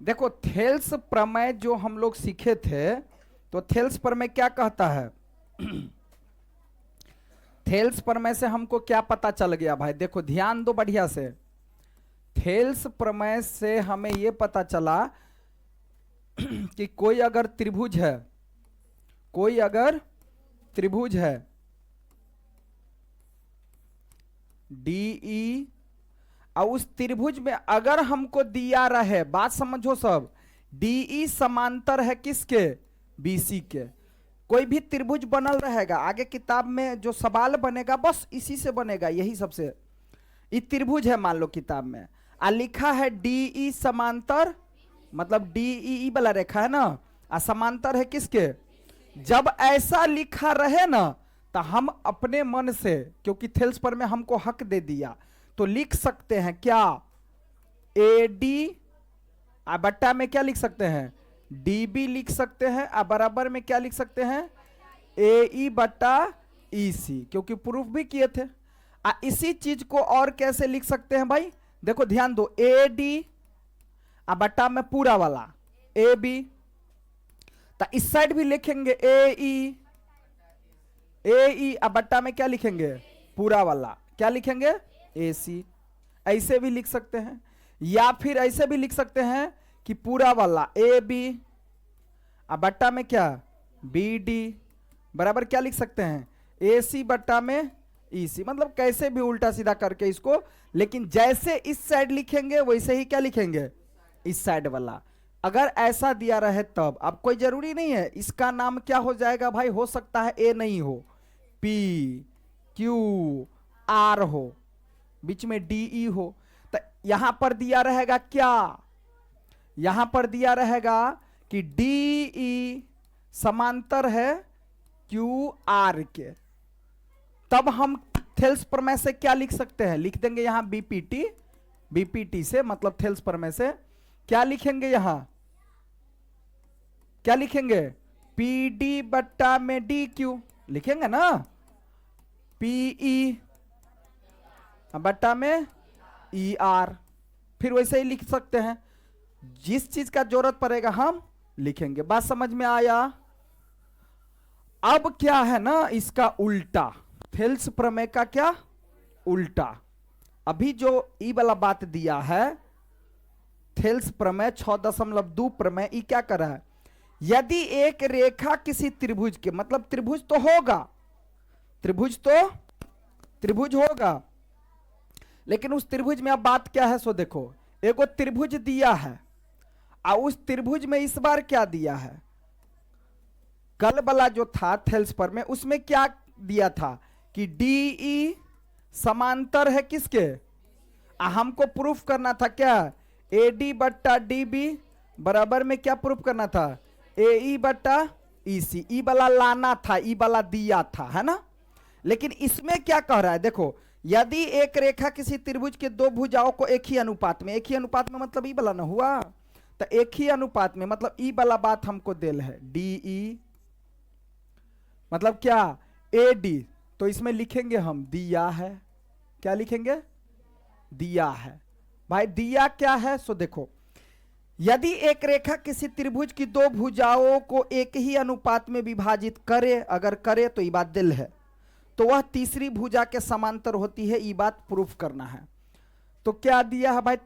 देखो थेल्स प्रमेय जो हम लोग सीखे थे, तो थेल्स प्रमेय क्या कहता है? थेल्स प्रमेय से हमको क्या पता चल गया भाई? देखो ध्यान दो बढ़िया से। थेल्स प्रमेय से हमें यह पता चला कि कोई अगर त्रिभुज है, कोई अगर त्रिभुज है डीई, और उस त्रिभुज में अगर हमको दिया रहे, बात समझो सब, डीई समांतर है किसके? बीसी के। कोई भी त्रिभुज बनल रहेगा, आगे किताब में जो सवाल बनेगा बस इसी से बनेगा, यही सबसे। ये त्रिभुज है मान लो किताब में, आ लिखा है डीई समांतर, मतलब डीई वाला रेखा है ना, आ समांतर है किसके? जब ऐसा लिखा रहे ना, तो हम अपने मन से, क्योंकि थेल्स पर में हमको हक दे दिया, तो लिख सकते हैं क्या? ए डी बट्टा में क्या लिख सकते हैं? डी बी लिख सकते हैं, और बराबर में क्या लिख सकते हैं? ए ई बट्टा ई सी, क्योंकि प्रूफ भी किए थे। इसी चीज को और कैसे लिख सकते हैं भाई? देखो ध्यान दो, ए डी बट्टा में पूरा वाला ए बी, तो इस साइड भी लिखेंगे ए ई बट्टा में क्या लिखेंगे? पूरा वाला, क्या लिखेंगे? ए सी। ऐसे भी लिख सकते हैं, या फिर ऐसे भी लिख सकते हैं कि पूरा वाला ए बी बट्टा में क्या? बी डी, बराबर क्या लिख सकते हैं? ए सी बट्टा में ई सी। मतलब कैसे भी उल्टा सीधा करके इसको, लेकिन जैसे इस साइड लिखेंगे वैसे ही क्या लिखेंगे? इस साइड वाला। अगर ऐसा दिया रहे तब, अब कोई जरूरी नहीं है इसका नाम क्या हो जाएगा भाई, हो सकता है ए नहीं हो, पी क्यू आर हो, बीच में डी ई हो। तो यहां पर दिया रहेगा क्या? यहां पर दिया रहेगा कि डी ई समांतर है क्यू आर के। तब हम थेल्स प्रमेय से क्या लिख सकते हैं? लिख देंगे यहां बीपीटी, बीपीटी से मतलब थेल्स प्रमेय से क्या लिखेंगे? यहां क्या लिखेंगे? पी डी बट्टा में डी क्यू लिखेंगे ना, पीई बट्टा में ई आर। फिर वैसे ही लिख सकते हैं, जिस चीज का जरूरत पड़ेगा हम लिखेंगे। बात समझ में आया? अब क्या है ना, इसका उल्टा, थेल्स प्रमेय का क्या उल्टा। अभी जो ई वाला बात दिया है थेल्स प्रमेय 6.2 प्रमेय, ई क्या कर रहा है? यदि एक रेखा किसी त्रिभुज के, मतलब त्रिभुज तो होगा, त्रिभुज होगा, लेकिन उस त्रिभुज में अब बात क्या है सो देखो, एगो त्रिभुज दिया है, और उस त्रिभुज में इस बार क्या दिया है? कल वाला जो था थेल्स पर में, उसमें क्या दिया था कि डीई समांतर है किसके? हमको प्रूफ करना था क्या? ए डी बट्टा डी बी बराबर में क्या प्रूफ करना था? ए ई बट्टा ई सी। ई वाला लाना था, ई वाला दिया था, है ना। लेकिन इसमें क्या कह रहा है देखो, यदि एक रेखा किसी त्रिभुज के दो भुजाओं को एक ही अनुपात में, एक ही अनुपात में मतलब ई वाला ना हुआ, तो एक ही अनुपात में मतलब ई वाला बात हमको देल है, डीई मतलब क्या? A D. तो इसमें लिखेंगे हम दिया है, क्या लिखेंगे? दिया है। भाई दिया क्या है सो देखो, यदि एक रेखा किसी त्रिभुज की दो भुजाओं को एक ही अनुपात में विभाजित करे, अगर करे तो ये बात दिल है, तो वह तीसरी भुजा के समांतर होती है, ये बात प्रूफ करना है। तो क्या दिया है भाई?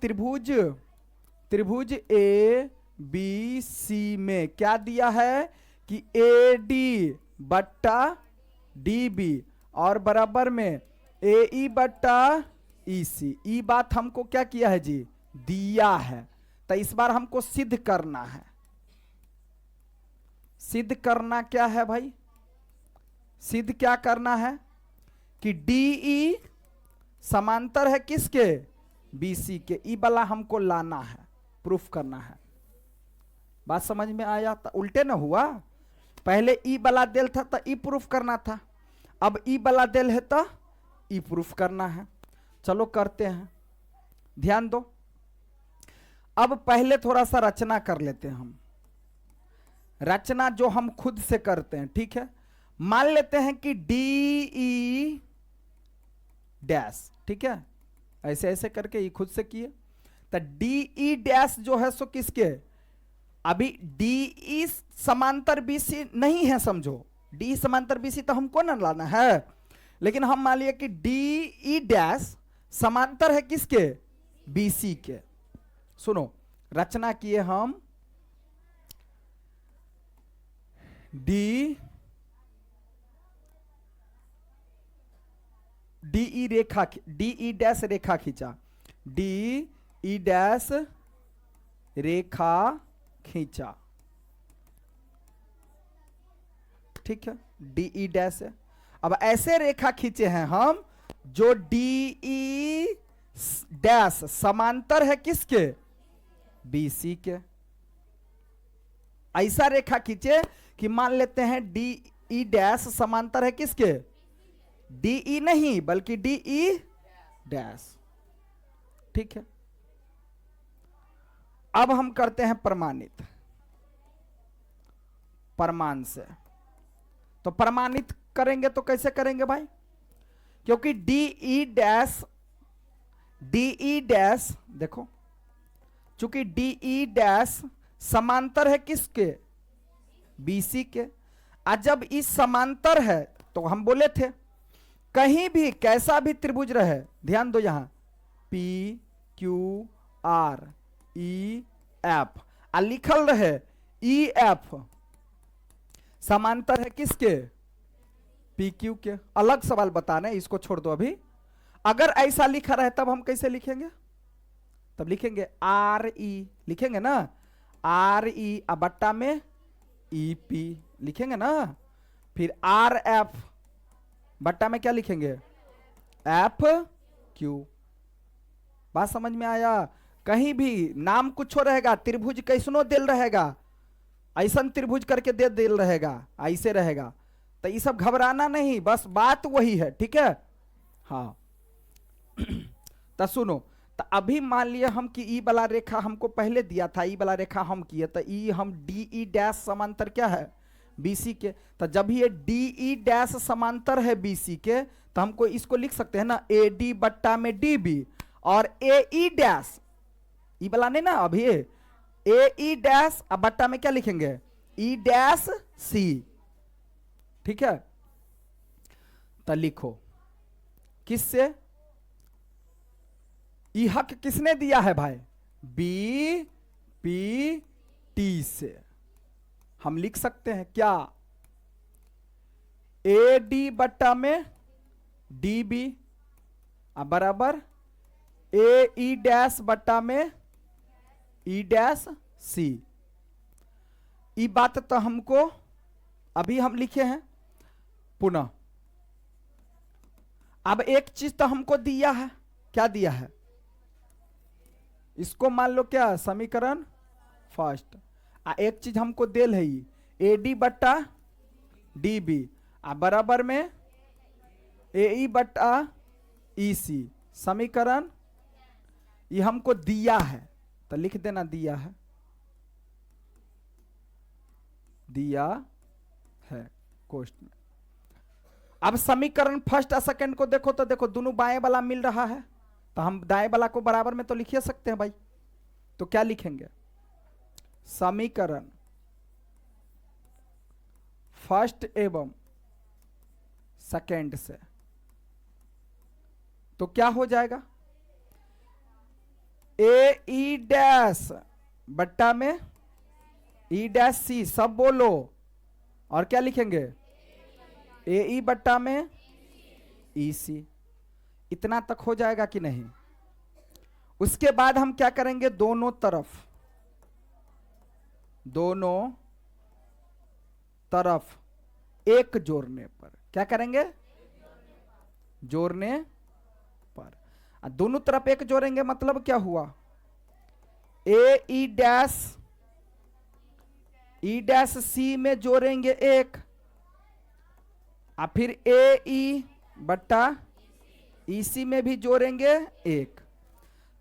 त्रिभुज ए बी सी में क्या दिया है कि ए डी बट्टा डी बी और बराबर में ए ई बट्टा ई सी। ई बात हमको क्या किया है जी? दिया है। तो इस बार हमको सिद्ध करना है। सिद्ध करना क्या है भाई? सिद्ध क्या करना है कि डीई समांतर है किसके? बीसी के। ई वाला हमको लाना है, प्रूफ करना है। बात समझ में आया? तो उल्टे ना हुआ, पहले ई वाला देल था तो ई प्रूफ करना था, अब ई वाला देल है तो ई प्रूफ करना है। चलो करते हैं, ध्यान दो। अब पहले थोड़ा सा रचना कर लेते हैं हम, रचना जो हम खुद से करते हैं, ठीक है। मान लेते हैं कि डी डैश, ठीक है, ऐसे ऐसे करके ये खुद से किए। तो डी ई डैश जो है सो किसके, अभी डी ई समांतर बीसी नहीं है, समझो डी समांतर बीसी तो हमको ना लाना है, लेकिन हम मान लिया कि डी ई डैश समांतर है किसके, बीसी के। सुनो रचना किए हम डी ई रेखा, डी ई डैश रेखा खींचा, डी ई डैश रेखा खींचा, ठीक है, डी ई डैश है। अब ऐसे रेखा खींचे हैं हम जो डी ई डैश समांतर है किसके, बीसी के। ऐसा रेखा खींचे कि मान लेते हैं डी ई डैश समांतर है किसके, डी ई नहीं बल्कि डी ई डैश, ठीक है। अब हम करते हैं प्रमाणित, प्रमाण से। तो प्रमाणित करेंगे तो कैसे करेंगे भाई, क्योंकि डी ई डैश देखो, चूंकि डी ई डैश समांतर है किसके, बीसी के। आज जब इस समांतर है तो हम बोले थे कहीं भी कैसा भी त्रिभुज रहे, ध्यान दो यहां P Q R E F लिखल रहे, ई एफ समांतर है किसके, पी क्यू के। अलग सवाल बताना है, इसको छोड़ दो अभी। अगर ऐसा लिखा रहे तब हम कैसे लिखेंगे, तब लिखेंगे आर ई, लिखेंगे ना आर ई बट्टा में ई पी लिखेंगे ना, फिर आर एफ बट्टा में क्या लिखेंगे, एफ क्यू। बात समझ में आया। कहीं भी नाम कुछ रहेगा, त्रिभुज कैसनो दिल रहेगा, ऐसा त्रिभुज करके दे दिल रहेगा, ऐसे रहेगा, तो ये सब घबराना नहीं, बस बात वही है, ठीक है। हाँ तो सुनो, तो अभी मान लिया हम कि ई वाला रेखा हमको पहले दिया था, ई वाला रेखा हम किए, तो ई हम डी ई डैश समांतर क्या है, बीसी के। तो जब ये डी ई डैश समांतर है बीसी के, तो हमको इसको लिख सकते हैं ना ए डी बट्टा में डी बी, और ए ई डैश ई वाला नहीं ना, अभी ए ई डैश अब बट्टा में क्या लिखेंगे, ई डैश सी, ठीक है। तो लिखो किससे, ई हक किसने दिया है भाई, बी पी टी से। हम लिख सकते हैं क्या, ए डी बट्टा में डी बी बराबर ए ई डैश बट्टा में ई डैश सी। ये बात तो हमको अभी हम लिखे हैं पुनः। अब एक चीज तो हमको दिया है, क्या दिया है, इसको मान लो क्या समीकरण फर्स्ट, एक चीज हमको देल है ए डी बट्टा डी बी बराबर में ए ई बट्टा ई सी, समीकरण ये हमको दिया है, तो लिख देना दिया है, दिया है कोष्ट में। अब समीकरण फर्स्ट और सेकंड को देखो, तो देखो दोनों बाएं वाला मिल रहा है, तो हम दाएं वाला को बराबर में तो लिख ही सकते हैं भाई। तो क्या लिखेंगे, समीकरण फर्स्ट एवं सेकंड से, तो क्या हो जाएगा, ए ई डैश बट्टा में ई डैश सी, सब बोलो, और क्या लिखेंगे ए ई बट्टा में ई सी। इतना तक हो जाएगा कि नहीं। उसके बाद हम क्या करेंगे, दोनों तरफ एक जोड़ने पर, क्या करेंगे, जोड़ने पर, दोनों तरफ एक जोड़ेंगे मतलब क्या हुआ, ए ई डैश सी में जोड़ेंगे एक, फिर ए ई बट्टा ई सी में भी जोड़ेंगे एक।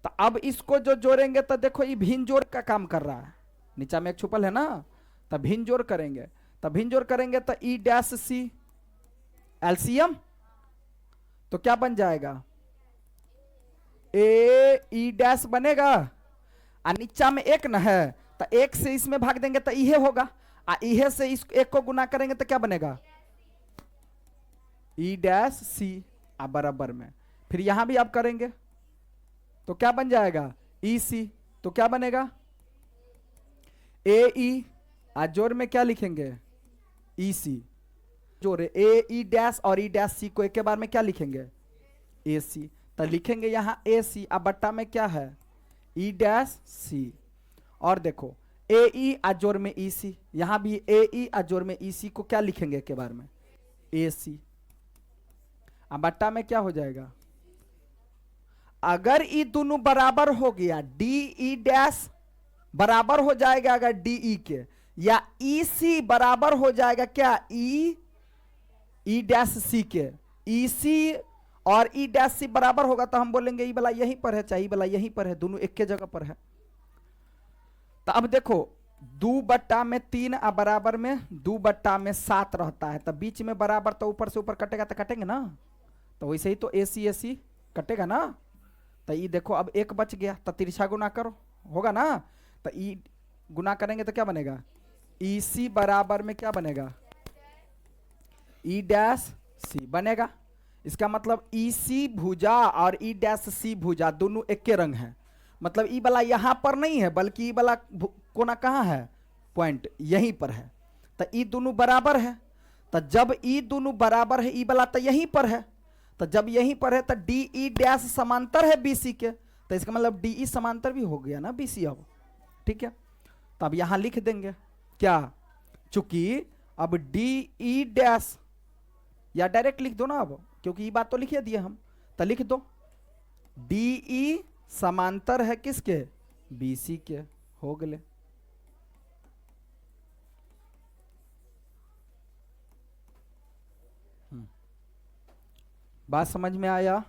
तो अब इसको जो जोड़ेंगे तो देखो ये भिन्न जोड़ का काम कर रहा है, नीचा में एक छुपल है ना, तो भिन्न जोड़ करेंगे, तो भिन्न जोड़ करेंगे तो ई डैश सी एलसीएम, तो क्या बन जाएगा, ए ई डैश बनेगा नीचा में एक न है, तो एक से इसमें भाग देंगे तो इहे होगा, इहे से इस एक को गुना करेंगे तो क्या बनेगा, ई डैश सी, बराबर में। फिर यहां भी आप करेंगे तो क्या बन जाएगा, ई सी, तो क्या बनेगा, ए ई, जोड़ में क्या लिखेंगे, ई सी, जोड़ ए ई डैश और ई डैश सी को एक के बार में क्या लिखेंगे, ए सी, तो लिखेंगे यहां ए सी, अब बट्टा में क्या है, ई डैश सी। और देखो ए ई जोड़ में ई सी, यहां भी ए ई जोड़ में ई सी को क्या लिखेंगे एक के बार में, ए सी, अब बट्टा में क्या हो जाएगा, अगर ई दोनों बराबर हो गया, डी ई डैश बराबर हो जाएगा अगर डी ई के, या ई सी बराबर हो जाएगा क्या, ई डैश सी के, ई सी और ई डैश सी बराबर होगा तो हम बोलेंगे ई वाला यहीं पर है, चाहे ई वाला यहीं पर है, दोनों एक के जगह पर है। तो अब देखो 2/3 बराबर में 2/7 रहता है, तो बीच में बराबर तो ऊपर से ऊपर कटेगा तो कटेंगे ना, तो वैसे ही तो ए सी कटेगा ना, तो ये देखो अब एक बच गया, तो तिरछा गुना करो होगा ना, तो ई गुना करेंगे तो क्या बनेगा, ई सी बराबर में क्या बनेगा, ई डैश सी बनेगा। इसका मतलब ई सी भुजा और ई डैश सी भुजा दोनों एक के रंग है, मतलब ई वाला यहां पर नहीं है बल्कि ई वाला कोना कहां है, पॉइंट यहीं पर है, तो ई दोनों बराबर है, तो जब ई दोनों बराबर है, ई वाला तो यहीं पर है, तो जब यहीं पर है तो डी ई डैश समांतर है बीसी के, तो इसका मतलब डी ई समांतर भी हो गया ना बीसी अब, ठीक है। तो अब यहां लिख देंगे क्या, चूंकि अब डी ई डैश, या डायरेक्ट लिख दो ना अब, क्योंकि ये बात तो लिखे दिए हम, तो लिख दो डी ई समांतर है किसके, बीसी के, हो गए। बात समझ में आया,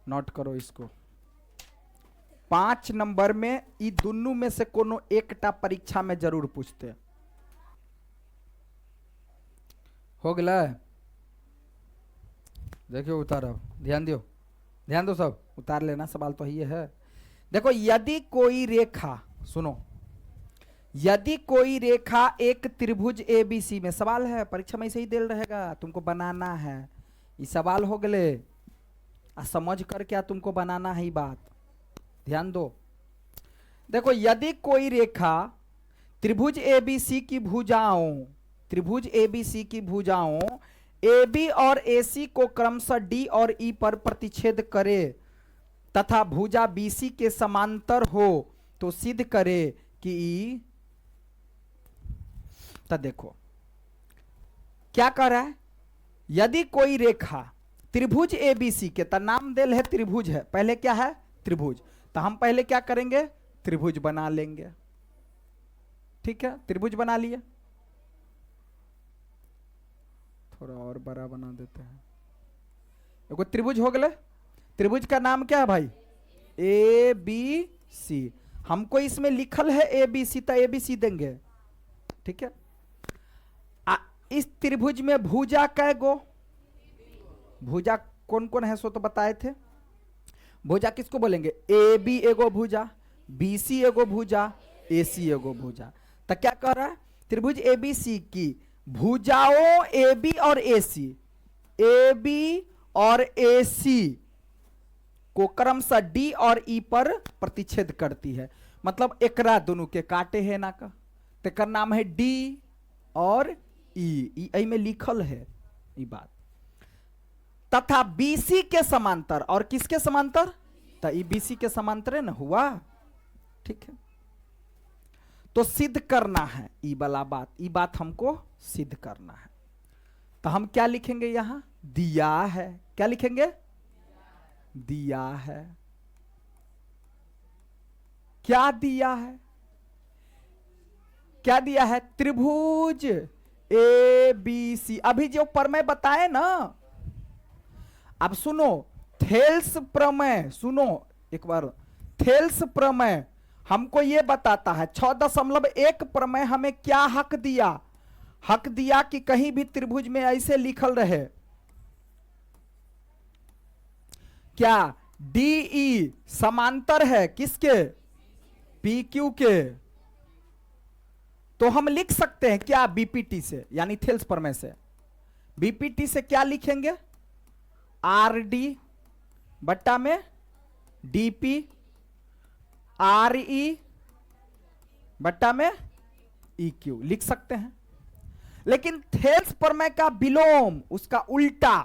नोट करो इसको। 5 नंबर में ई दोनों में से कोनो एकटा परीक्षा में जरूर पूछते, हो गया। देखियो उतार, अब ध्यान दियो, ध्यान दो सब, उतार लेना, सवाल तो ये है। देखो यदि कोई रेखा, सुनो, यदि कोई रेखा एक त्रिभुज एबीसी में, सवाल है परीक्षा में ऐसे ही दे रहेगा, तुमको बनाना है, ये सवाल हो गए, समझ कर क्या तुमको बनाना है, बात ध्यान दो। देखो यदि कोई रेखा त्रिभुज एबीसी की भुजाओं, त्रिभुज एबीसी की भुजाओं AB और AC को क्रमशः D और E पर प्रतिच्छेद करे तथा भुजा BC के समांतर हो, तो सिद्ध करे कि E, तो देखो क्या कर रहा है, यदि कोई रेखा त्रिभुज ABC के, तो नाम देल है त्रिभुज है, पहले क्या है त्रिभुज, तो हम पहले क्या करेंगे, त्रिभुज बना लेंगे, ठीक है, त्रिभुज बना लिए, थोड़ा और बड़ा बना देते हैं, देखो त्रिभुज हो गए, त्रिभुज का नाम क्या है भाई, ABC, हमको इसमें लिखल है ABC, तो ABC देंगे, ठीक है। इस त्रिभुज में भुजा कै गो, भुजा कौन कौन है सो तो बताए थे, भुजा किसको बोलेंगे, AB एगो भुजा, BC एगो भुजा, AC एगो भुजा, तो क्या कह रहा है, त्रिभुज ABC की भुजाओं AB और AC, AB और AC को क्रमशः D और E पर प्रतिच्छेद करती है, मतलब एकरा दोनों के काटे है ना का, तेकर नाम है D और E में लिखल है ये बात, तथा BC के समांतर, और किसके समांतर, तो ये BC के समांतर है ना हुआ, ठीक है। तो सिद्ध करना है ई वाला बात, ई बात हमको सिद्ध करना है, तो हम क्या लिखेंगे यहां, दिया है, क्या लिखेंगे, दिया है, क्या दिया है, क्या दिया है, त्रिभुज ABC, अभी जो प्रमेय बताए ना, अब सुनो थेल्स प्रमेय, सुनो एक बार, थेल्स प्रमेय हमको यह बताता है 6.1 प्रमेय हमें क्या हक दिया, हक दिया कि कहीं भी त्रिभुज में ऐसे लिखल रहे, क्या DE समांतर है किसके, पी क्यू के, तो हम लिख सकते हैं क्या बीपीटी से, यानी थेल्स प्रमेय से। बीपीटी से क्या लिखेंगे, आर डी बट्टा में डीपी आर ई बट्टा में ई क्यू लिख सकते हैं। लेकिन थेल्स प्रमेय का विलोम, उसका उल्टा,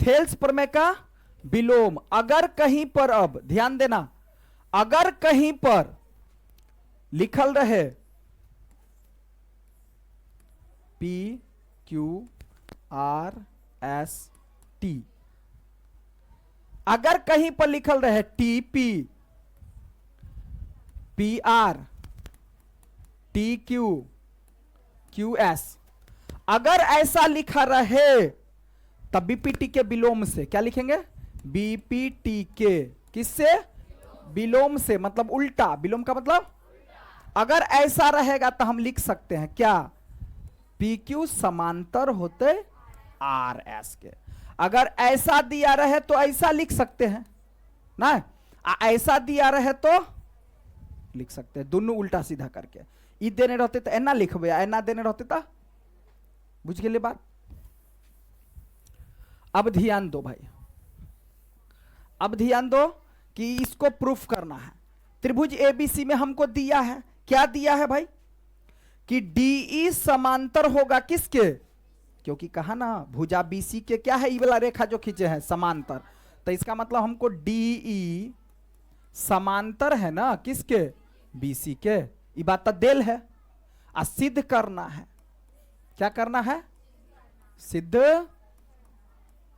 थेल्स प्रमेय का विलोम, अगर कहीं पर, अब ध्यान देना, अगर कहीं पर लिखल रहे P Q R S T, अगर कहीं पर लिखल रहे T P P R T Q Q S, अगर ऐसा लिखा रहे तब बीपीटी के विलोम से क्या लिखेंगे, बीपीटी के किससे, विलोम से, मतलब उल्टा। विलोम का मतलब अगर ऐसा रहेगा तो हम लिख सकते हैं क्या, पी क्यू समांतर होते आर एस के। अगर ऐसा दिया रहे तो ऐसा लिख सकते हैं ना, ऐसा दिया रहे तो लिख सकते हैं, दोनों उल्टा सीधा करके। ई देने रहते तो एना लिखबे, एना देने रहते तो, बुझ गए बात। अब ध्यान दो भाई, अब ध्यान दो कि इसको प्रूफ करना है। त्रिभुज एबीसी में हमको दिया है, क्या दिया है भाई, कि डीई समांतर होगा किसके, क्योंकि कहा ना भुजा बीसी के क्या है, ई वाला रेखा जो खींचे हैं समांतर, तो इसका मतलब हमको डीई समांतर है ना किसके, बीसी के। ये बात तो देल है, सिद्ध करना है। क्या करना है, सिद्ध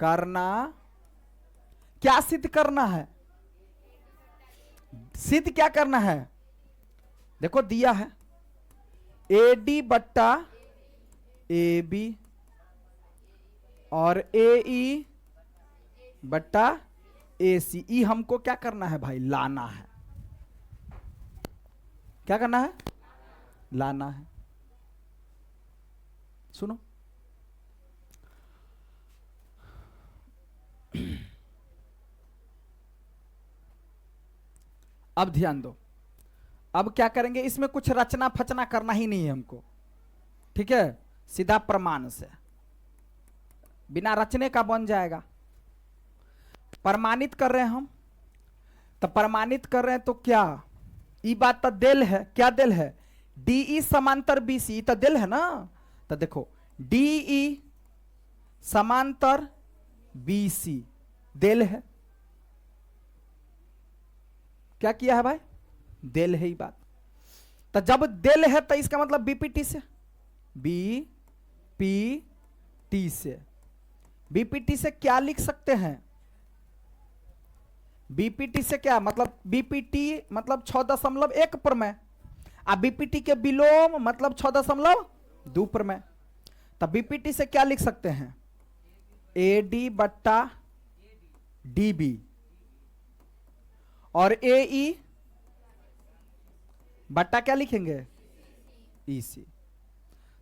करना। क्या सिद्ध करना है, सिद्ध क्या करना है, देखो दिया है एडी बट्टा ए बी और ए ई बट्टा ए सी, ई हमको क्या करना है भाई, लाना है। क्या करना है, लाना है। सुनो, अब ध्यान दो, अब क्या करेंगे, इसमें कुछ रचना फचना करना ही नहीं है हमको, ठीक है, सीधा प्रमाण से, बिना रचने का बन जाएगा। प्रमाणित कर रहे हैं हम, तो प्रमाणित कर रहे हैं तो क्या, ई बात तो देल है, क्या देल है, डीई समांतर बीसी, तो देल है ना। तो देखो डीई समांतर बीसी देल है, क्या किया है भाई, देल है ही बात। तो जब देल है तो इसका मतलब बीपीटी से, बीपीटी से, बीपीटी से क्या लिख सकते हैं, बीपीटी से क्या मतलब, बीपीटी मतलब 6.1 प्रमेय, अब बीपीटी के विलोम मतलब 6.2 प्रमेय। तब बीपीटी से क्या लिख सकते हैं, एडी बट्टा डीबी और एई बट्टा क्या लिखेंगे, ईसी।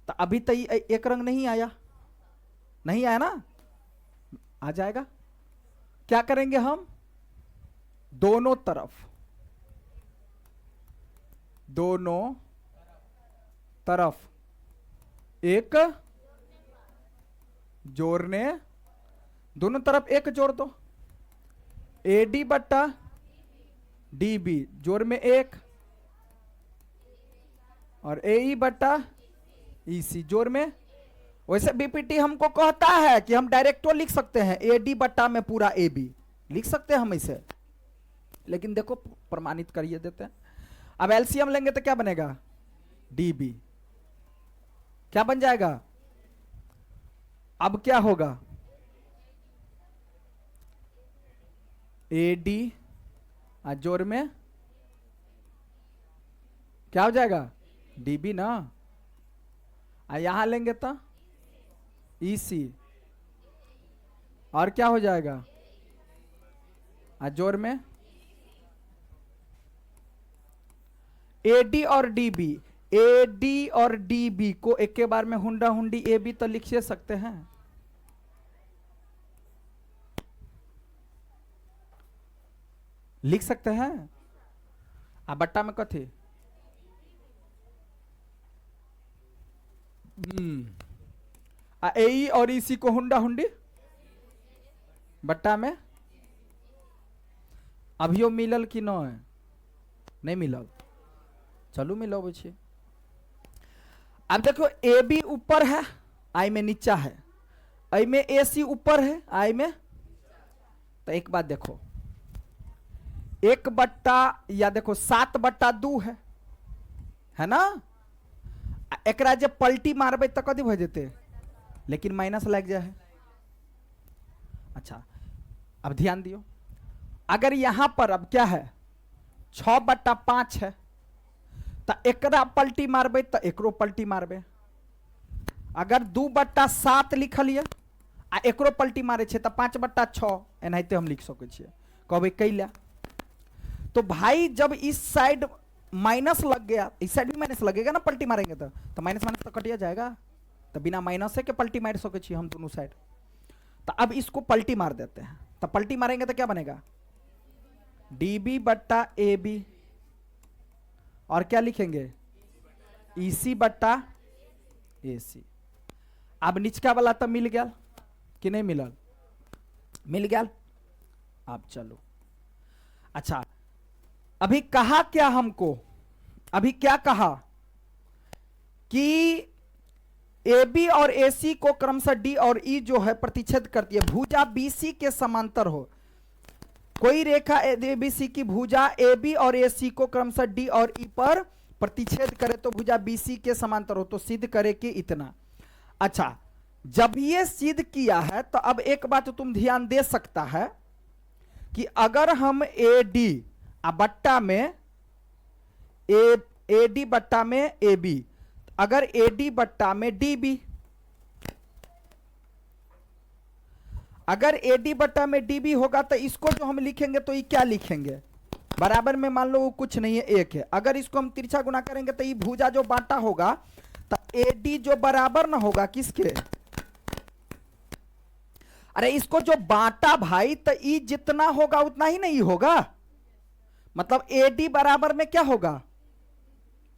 तो अभी तो एक रंग नहीं आया, नहीं आया ना, आ जाएगा। क्या करेंगे हम, दोनों तरफ, दोनों तरफ एक जोड़ने, दोनों तरफ एक जोड़ दो, एडी बट्टा डीबी जोड़ में एक और एई बट्टा ईसी जोड़ में। वैसे बीपीटी हमको कहता है कि हम डायरेक्ट लिख सकते हैं, एडी बट्टा में पूरा ए बी लिख सकते हैं हम इसे, लेकिन देखो प्रमाणित करिए देते हैं। अब एलसीएम लेंगे तो क्या बनेगा, डीबी, क्या बन जाएगा, अब क्या होगा, एडी जोड़ में क्या हो जाएगा, डीबी ना, यहां लेंगे तो ईसी, और क्या हो जाएगा, जोड़ में एडी और डीबी, एडी और डीबी को एक के बार में हुंडा हुंडी ए बी तो लिख सकते हैं, लिख सकते हैं। आ बट्टा में कथी आ ए और इसी को हुंडा हुंडी बट्टा में अभियो मिलल कि नहीं मिलल चलू मिलाबे छी। अब देखो ए बी ऊपर है आई में नीचा है, आई में ए सी ऊपर है आई में, तो एक बात देखो 1/, या देखो 7/2 है ना, एकरा जब पलटी मारबे तो कथी भ जेते, लेकिन माइनस लग जाए है। अच्छा अब ध्यान दियो, अगर यहां पर अब क्या है 6/5 है, तो एकरा पलटी मारबे तो एकरो पलटी मारबे। अगर 2/7 लिखल है आ एकरो पलटी मारे छे तो 5/6 एनाहिते हम लिख सके छिए। कहबे कैला, तो भाई जब इस साइड माइनस लग गया, इस साइड भी माइनस लगेगा ना पलटी मारेंगे तो माइनस माइनस तो कटिया जाएगा, तो बिना माइनस के पलटी मार सके छिए हम दोनों साइड। तो अब इसको पलटी मार देते हैं, तो पलटी मारेंगे तो क्या बनेगा dB/AB, और क्या लिखेंगे EC/AC। अब निचका वाला तो मिल गया कि नहीं मिलल, मिल गया। अब चलो अच्छा, अभी कहा क्या हमको, अभी क्या कहा कि AB और AC को क्रमशः D और E जो है प्रतिच्छेद करती है, भुजा BC के समांतर हो। कोई रेखा ABC की भुजा AB और AC को क्रमशः D और E पर प्रतिच्छेद करे तो भुजा BC के समांतर हो, तो सिद्ध करे कि इतना। अच्छा जब ये सिद्ध किया है तो अब एक बात तुम ध्यान दे सकता है कि अगर हम AD बट्टा में AD बट्टा में AB, अगर AD बट्टा में DB, अगर AD बट्टा में DB होगा तो इसको जो हम लिखेंगे तो ये क्या लिखेंगे, बराबर में मान लो वो कुछ नहीं है 1 है। अगर इसको हम तिरछा गुना करेंगे तो ये भुजा जो बांटा होगा तो AD जो बराबर ना होगा किसके, अरे इसको जो बांटा भाई तो ई जितना होगा उतना ही नहीं होगा, मतलब AD बराबर में क्या होगा,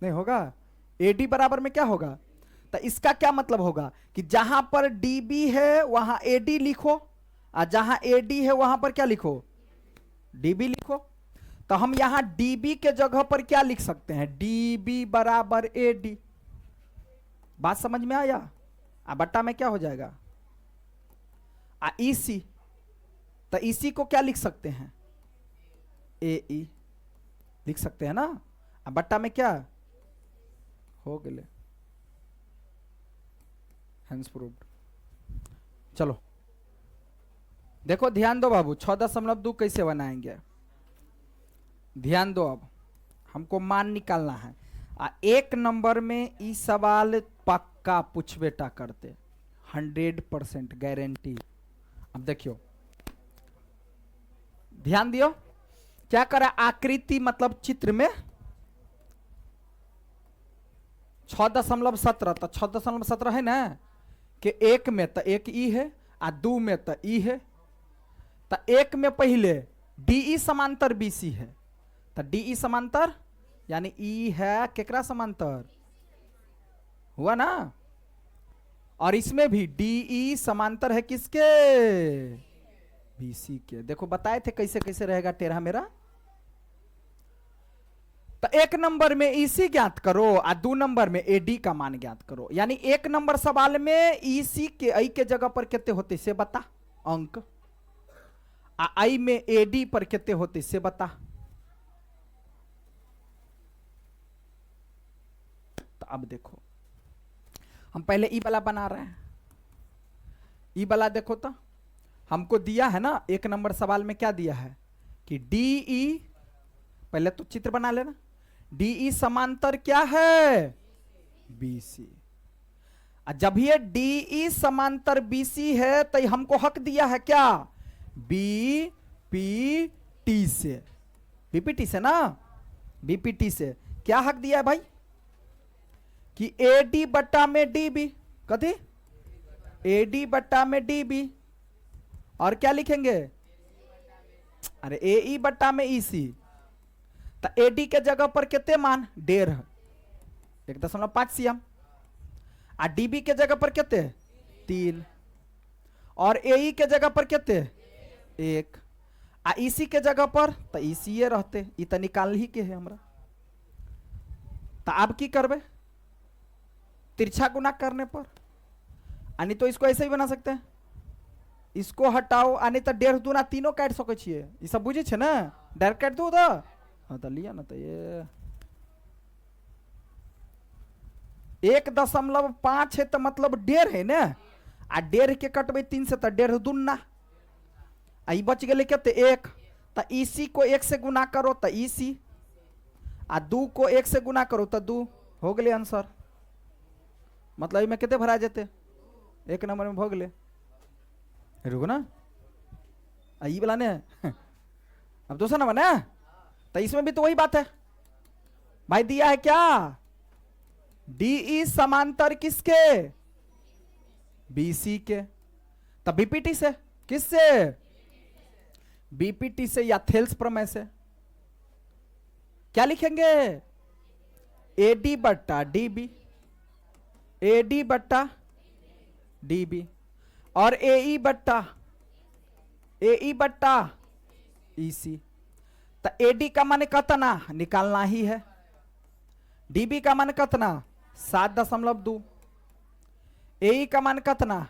नहीं होगा, AD बराबर में क्या होगा, तो इसका क्या मतलब होगा कि जहां पर DB है वहां AD लिखो, और जहां AD है वहां पर क्या लिखो DB लिखो। तो हम यहां DB के जगह पर क्या लिख सकते हैं, DB बराबर AD। बात समझ में आया, बट्टा में क्या हो जाएगा EC, तो EC को क्या लिख सकते हैं AE लिख सकते हैं ना, बट्टा में क्या हो गए, हैंस प्रूव्ड। चलो देखो ध्यान दो बाबू, 6.2 कैसे बनाएंगे, ध्यान दो। अब हमको मान निकालना है, 1 नंबर में ई सवाल पक्का पूछ बेटा करते, 100% गारंटी। अब देखियो ध्यान दियो, क्या करा आकृति मतलब चित्र में 6.17, तो 6.17 है ना कि 1 में तो 1 ई है और 2 में तो ई है, तो 1 में पहले DE समांतर BC है, तो DE समांतर यानी E है केकरा समांतर हुआ ना, और इसमें भी DE समांतर है किसके BC के। देखो बताए थे कैसे कैसे रहेगा टेढ़ा मेरा। तो 1 नंबर में EC ज्ञात करो और 2 नंबर में AD का मान ज्ञात करो, यानी 1 नंबर सवाल में EC के I के जगह पर कितने होते से बता अंक, I में AD पर कितने होते से बता। तो अब देखो हम पहले ई वाला बना रहे हैं, ई वाला देखो तो हमको दिया है ना 1 नंबर सवाल में क्या दिया है कि DE, पहले तो चित्र बना लेना, DE समांतर क्या है BC। जब ये DE समांतर BC है तो हमको हक दिया है क्या BPT से, BPT से ना, BPT से क्या हक दिया है भाई कि AD बट्टा में DB, कथी AD बट्टा में DB, और क्या लिखेंगे अरे AE बट्टा में EC, तो एडी के जगह पर कितने मान 1.5 1.5 सीएम, आ डीबी के जगह पर कितने 3, और एई के जगह पर कितने 1, आ इसी के जगह पर तो इसी रहते, ई तो निकाल ही के है हमरा। तो अब की करबे तिरछा गुना करने पर, यानी तो इसको ऐसे ही बना सकते हैं, इसको हटाओ यानी तो 1.5 दूना 3 काट सके छिए, ये सब बुझे छे ना, डायरेक्ट काट दो तो हाँ तो लिया ना, तो ये 1.5 है तो मतलब 1.5 है ना, आ 1.5 के कटबे 3 से तो 1.5 दूना, आई बच गए कितने 1, तो इसी को 1 से गुना करो तो इसी, आ 2 को 1 से गुना करो तो 2, हो गए आंसर। मतलब इसमें कितने भरा जाते 1 नंबर में भोग ले, रुको ना आई वाला ने अब दूसरा नंबर ना, तो इसमें भी तो वही बात है भाई, दिया है क्या डीई समांतर किसके बीसी के, तब बीपीटी से, किससे बीपीटी से या थेल्स प्रमेय से, क्या लिखेंगे एडी बट्टा डीबी, एडी बट्टा डीबी, और एई बट्टा ईसी। तो एडी का मान कितना निकालना ही है, डीबी का मान कितना 7.2, एई का मान कितना,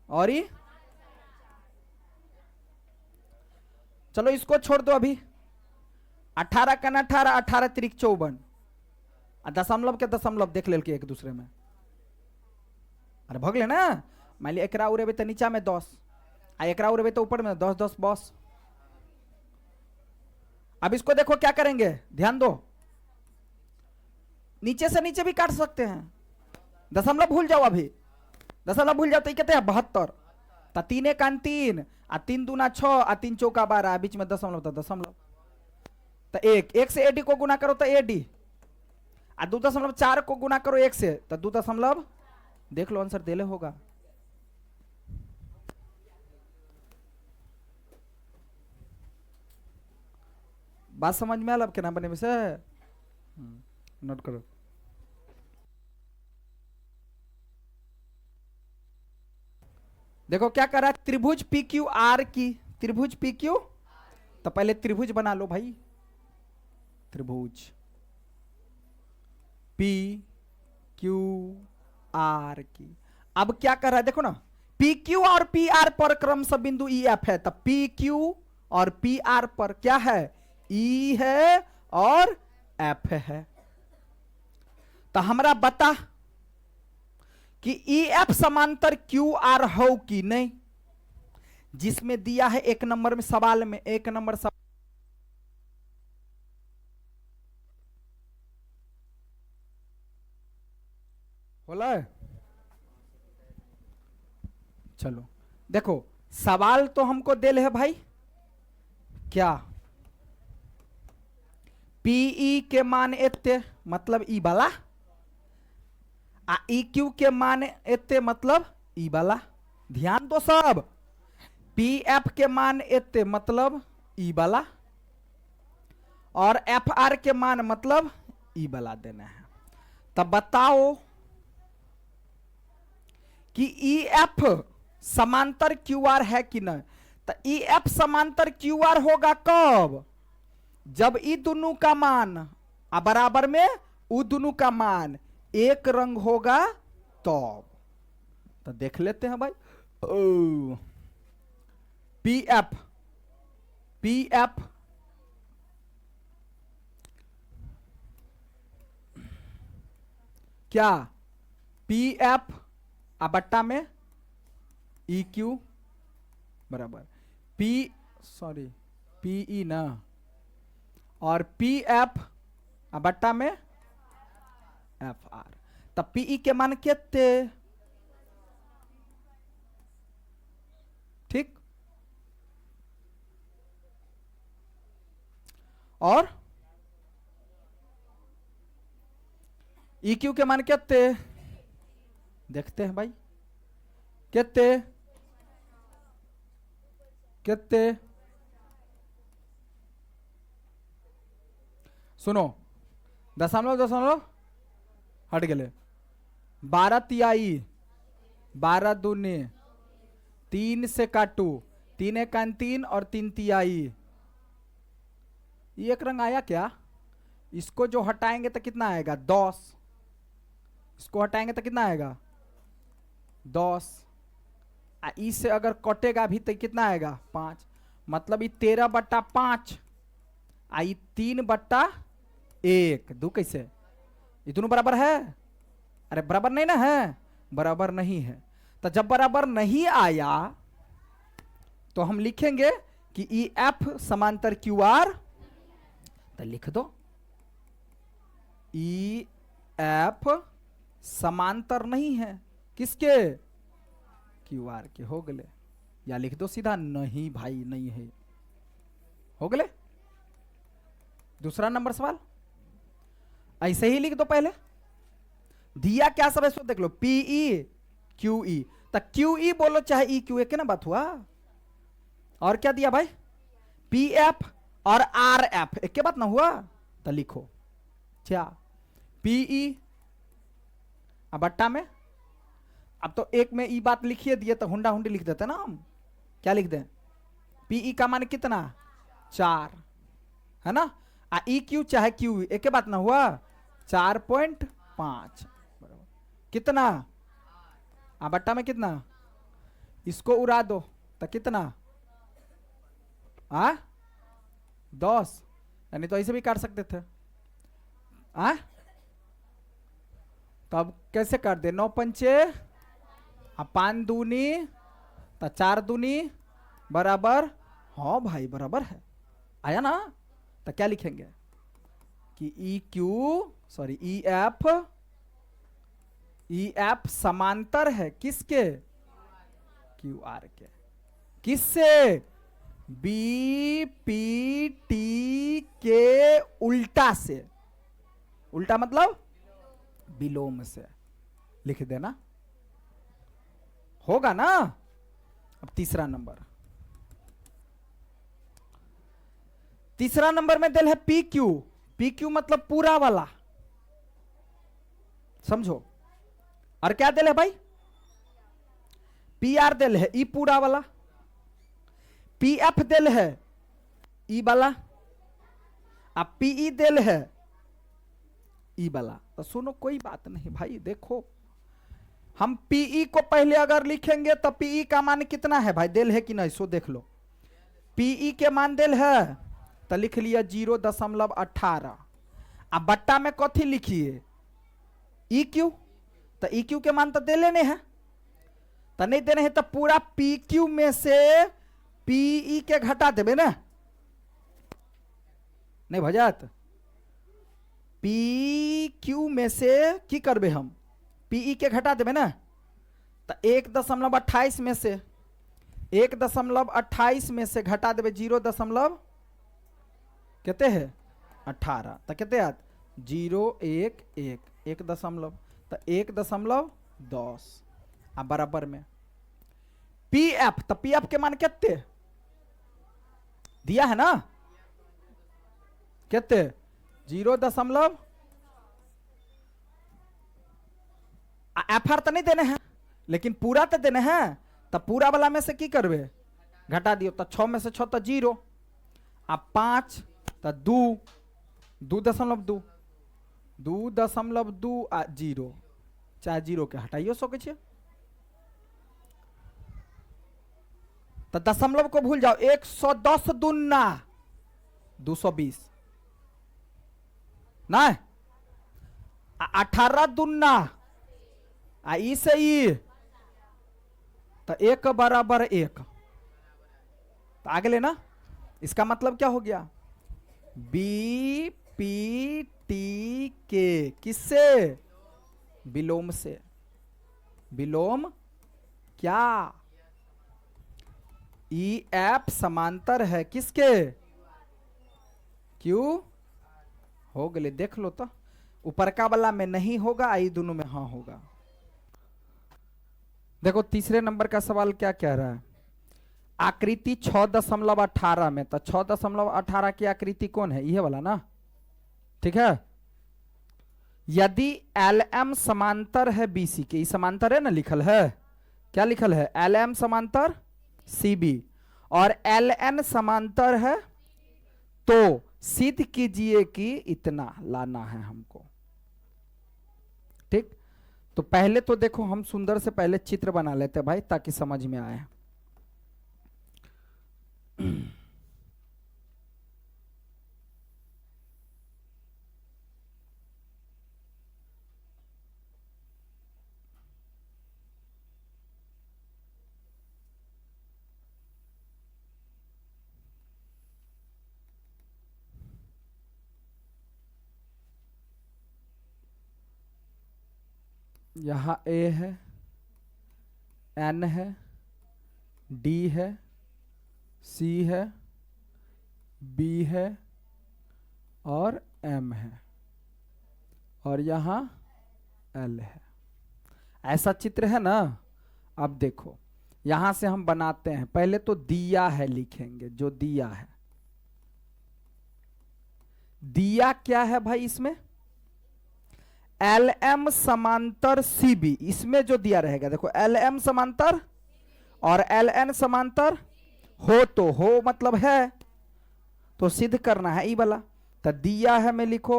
और ये चलो इसको छोड़ दो अभी, 18 का 18, 18 तिरिक 54, दशमलव के दशमलव देख ले के एक दूसरे में, अरे भगले ना, मान लिया एकरा उड़ेबे तो नीचा में 10, आ एकरा उड़ेबे तो ऊपर में 10 10 बस। अब इसको देखो क्या करेंगे, ध्यान दो, नीचे से नीचे भी काट सकते हैं, दशमलव भूल जाओ, अभी दशमलव भूल जाओ तो कहते हैं 72, तो 3 एक 3, आ 3 दूना 6, आ 3 चौका 12, बीच में दशमलव तो दशमलव, तो 1 से एडी को गुना करो तो एडी, आ 2.4 को गुना करो 1 से तो 2, देख लो आंसर देले होगा। बात समझ में आल अब के नाम बने में से नोट करो। देखो क्या कर रहा है, त्रिभुज पी क्यू आर की, त्रिभुज पी क्यू, तो पहले त्रिभुज बना लो भाई, त्रिभुज पी क्यू आर की। अब क्या कर रहा है देखो ना, पी क्यू और पी आर पर क्रम से बिंदु ई एफ है, तो पी क्यू और पी आर पर क्या है ई है और एफ है। तो हमरा बता कि ई एफ समांतर क्यू आर हो कि नहीं, जिसमें दिया है 1 नंबर में सवाल में, 1 नंबर सवाल बोला है। चलो देखो सवाल तो हमको दे है भाई, क्या पीई के मान एते मतलब ई वाला, आ ई क्यू के मान एते मतलब ई वाला, ध्यान दो सब, पी एफ के मान एते मतलब ई वाला, और एफ आर के मान मतलब ई वाला देना है। तब बताओ कि ई एफ समांतर क्यू आर है कि नहीं, तो ई एफ समांतर क्यू आर होगा कब, जब ई दोनों का मान बराबर में उ दोनों का मान एक रंग होगा तो देख लेते हैं भाई। पी एफ क्या पी एफ बट्टा में ई क्यू बराबर पीई ना, और पी एफ बट्टा में एफ आर, तब पीई के मान कितने, ठीक, और ई क्यू के मान कितने देखते हैं भाई, कितने कितने सुनो, दशमलव दशमलव हट गए। 12 तिहाई, 12 दूनी, 3 से काटू, 3 एकान 3 और 3 तिहाई। ये एक रंग आया क्या? इसको जो हटाएंगे तो कितना आएगा? 10। इसको हटाएंगे तो कितना आएगा? 10। इससे अगर कटेगा भी तो कितना आएगा? 5। मतलब ये 13/5 आई 3/1। दो कैसे? ये दोनों बराबर है? अरे बराबर नहीं ना है, बराबर नहीं है। तो जब बराबर नहीं आया तो हम लिखेंगे कि ई एफ समांतर क्यू आर। तो लिख दो ई एफ समांतर नहीं है किसके? क्यू आर के। हो गए? या लिख दो सीधा नहीं भाई नहीं है। हो गए? दूसरा नंबर सवाल ऐसे ही लिख दो। पहले दिया क्या सब है सो देख लो, पीई क्यू ई। तो क्यू ई बोलो चाहे ई क्यू, एक ना बात हुआ। और क्या दिया भाई? पी एफ और आर एफ, एक के बात ना हुआ। तो लिखो क्या? पीई अब बट्टा में, अब तो एक में ई बात लिखिए दिए तो हुंडा हुंडी लिख देते ना हम। क्या लिख दें? पीई का मान कितना? 4 है ना। ई क्यू चाहे क्यू, एक के बात ना हुआ। 4.5 कितना? बट्टा में कितना? इसको उड़ा दो तो कितना? 10। यानी तो ऐसे भी काट सकते थे। तो अब कैसे काट दे? 9 पंचे 5 दूनी तो 4 दूनी बराबर। हाँ भाई बराबर है, आया ना। तो क्या लिखेंगे कि E Q sorry E F समांतर है किसके? क्यू आर के। किससे? बी पी टी के उल्टा से। उल्टा मतलब विलोम से। लिख देना, होगा ना। अब तीसरा नंबर, तीसरा नंबर में दिल है पी क्यू। पी क्यू मतलब पूरा वाला, समझो। और क्या दिल है भाई? पी आर दिल है ई पूरा वाला, पी एफ दिल है ई वाला, अब पीई दिल है ई वाला। तो सुनो कोई बात नहीं भाई, देखो हम पीई को पहले अगर लिखेंगे तो पीई का मान कितना है भाई? दिल है कि नहीं सो देख लो। पीई के मान दिल है तो लिख लिया 0.18। अब बट्टा में कथी लिखिए? E Q. तो ई क्यू के मान तो दे लेने हैं, तो नहीं देने हैं तो पूरा पी क्यू में से पीई के घटा देवे ना। नहीं भजात? पी क्यू में से की करबे हम? पीई के घटा देवे ना। तो 1.28 में से 1.28 में से घटा देवे 0. कहते हैं 18। तो कहते हैं 0.1 दशमलव, तो 1.10 अब बराबर में पी एफ। तो पी एफ के मान कितने दिया है ना? कितने? 0. एफ आर तो नहीं देने हैं लेकिन पूरा तो देने हैं। तो पूरा वाला में से की करवे? घटा दियो। तो 6 में से 6 तो 0। अब 5 तो 2.2 0 चाहे 0 के हटाइयो सके छे। तो दशमलव को भूल जाओ। 110 दूना 220 ना। 18 दूना ई से ई तो 1 बराबर 1। तो आगे लेना। इसका मतलब क्या हो गया? बी पी टी के किससे? विलोम से। विलोम क्या? ई एफ समांतर है किसके? क्यू। हो गए? देख लो तो ऊपर का वाला में नहीं होगा, आई दोनों में हाँ होगा। देखो तीसरे नंबर का सवाल क्या कह रहा है? आकृति 6.18 में। तो 6.18 की आकृति कौन है? ये वाला ना। ठीक है। यदि एल एम समांतर है बीसी के, समांतर है ना, लिखल है, क्या लिखल है, एल एम समांतर सी बी, और एल एन समांतर है, तो सिद्ध कीजिए कि इतना लाना है हमको। ठीक, तो पहले तो देखो हम सुंदर से पहले चित्र बना लेते हैं भाई, ताकि समझ में आए। यहां ए है, एन है, डी है, सी है, बी है और एम है, और यहां एल है। ऐसा चित्र है ना। अब देखो यहां से हम बनाते हैं, पहले तो दिया है लिखेंगे, जो दिया है, दिया क्या है भाई, इसमें एल एम समांतर सी बी, इसमें जो दिया रहेगा, देखो एल एम समांतर और एल एन समांतर हो, तो हो मतलब है, तो सिद्ध करना है ई वाला। तो दिया है में लिखो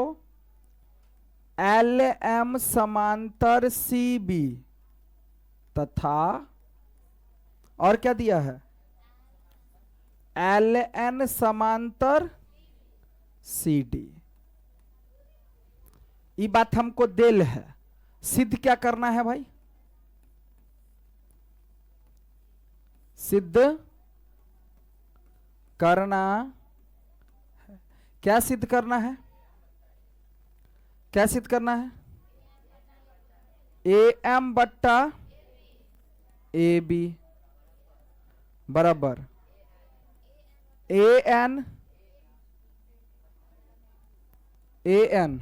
एल एम समांतर सी बी तथा, और क्या दिया है, एल एन समांतर सी डी। ये बात हमको देल है, सिद्ध क्या करना है भाई, सिद्ध करना, क्या सिद्ध करना है, क्या सिद्ध करना है, ए एम बट्टा ए बी बराबर A N, A N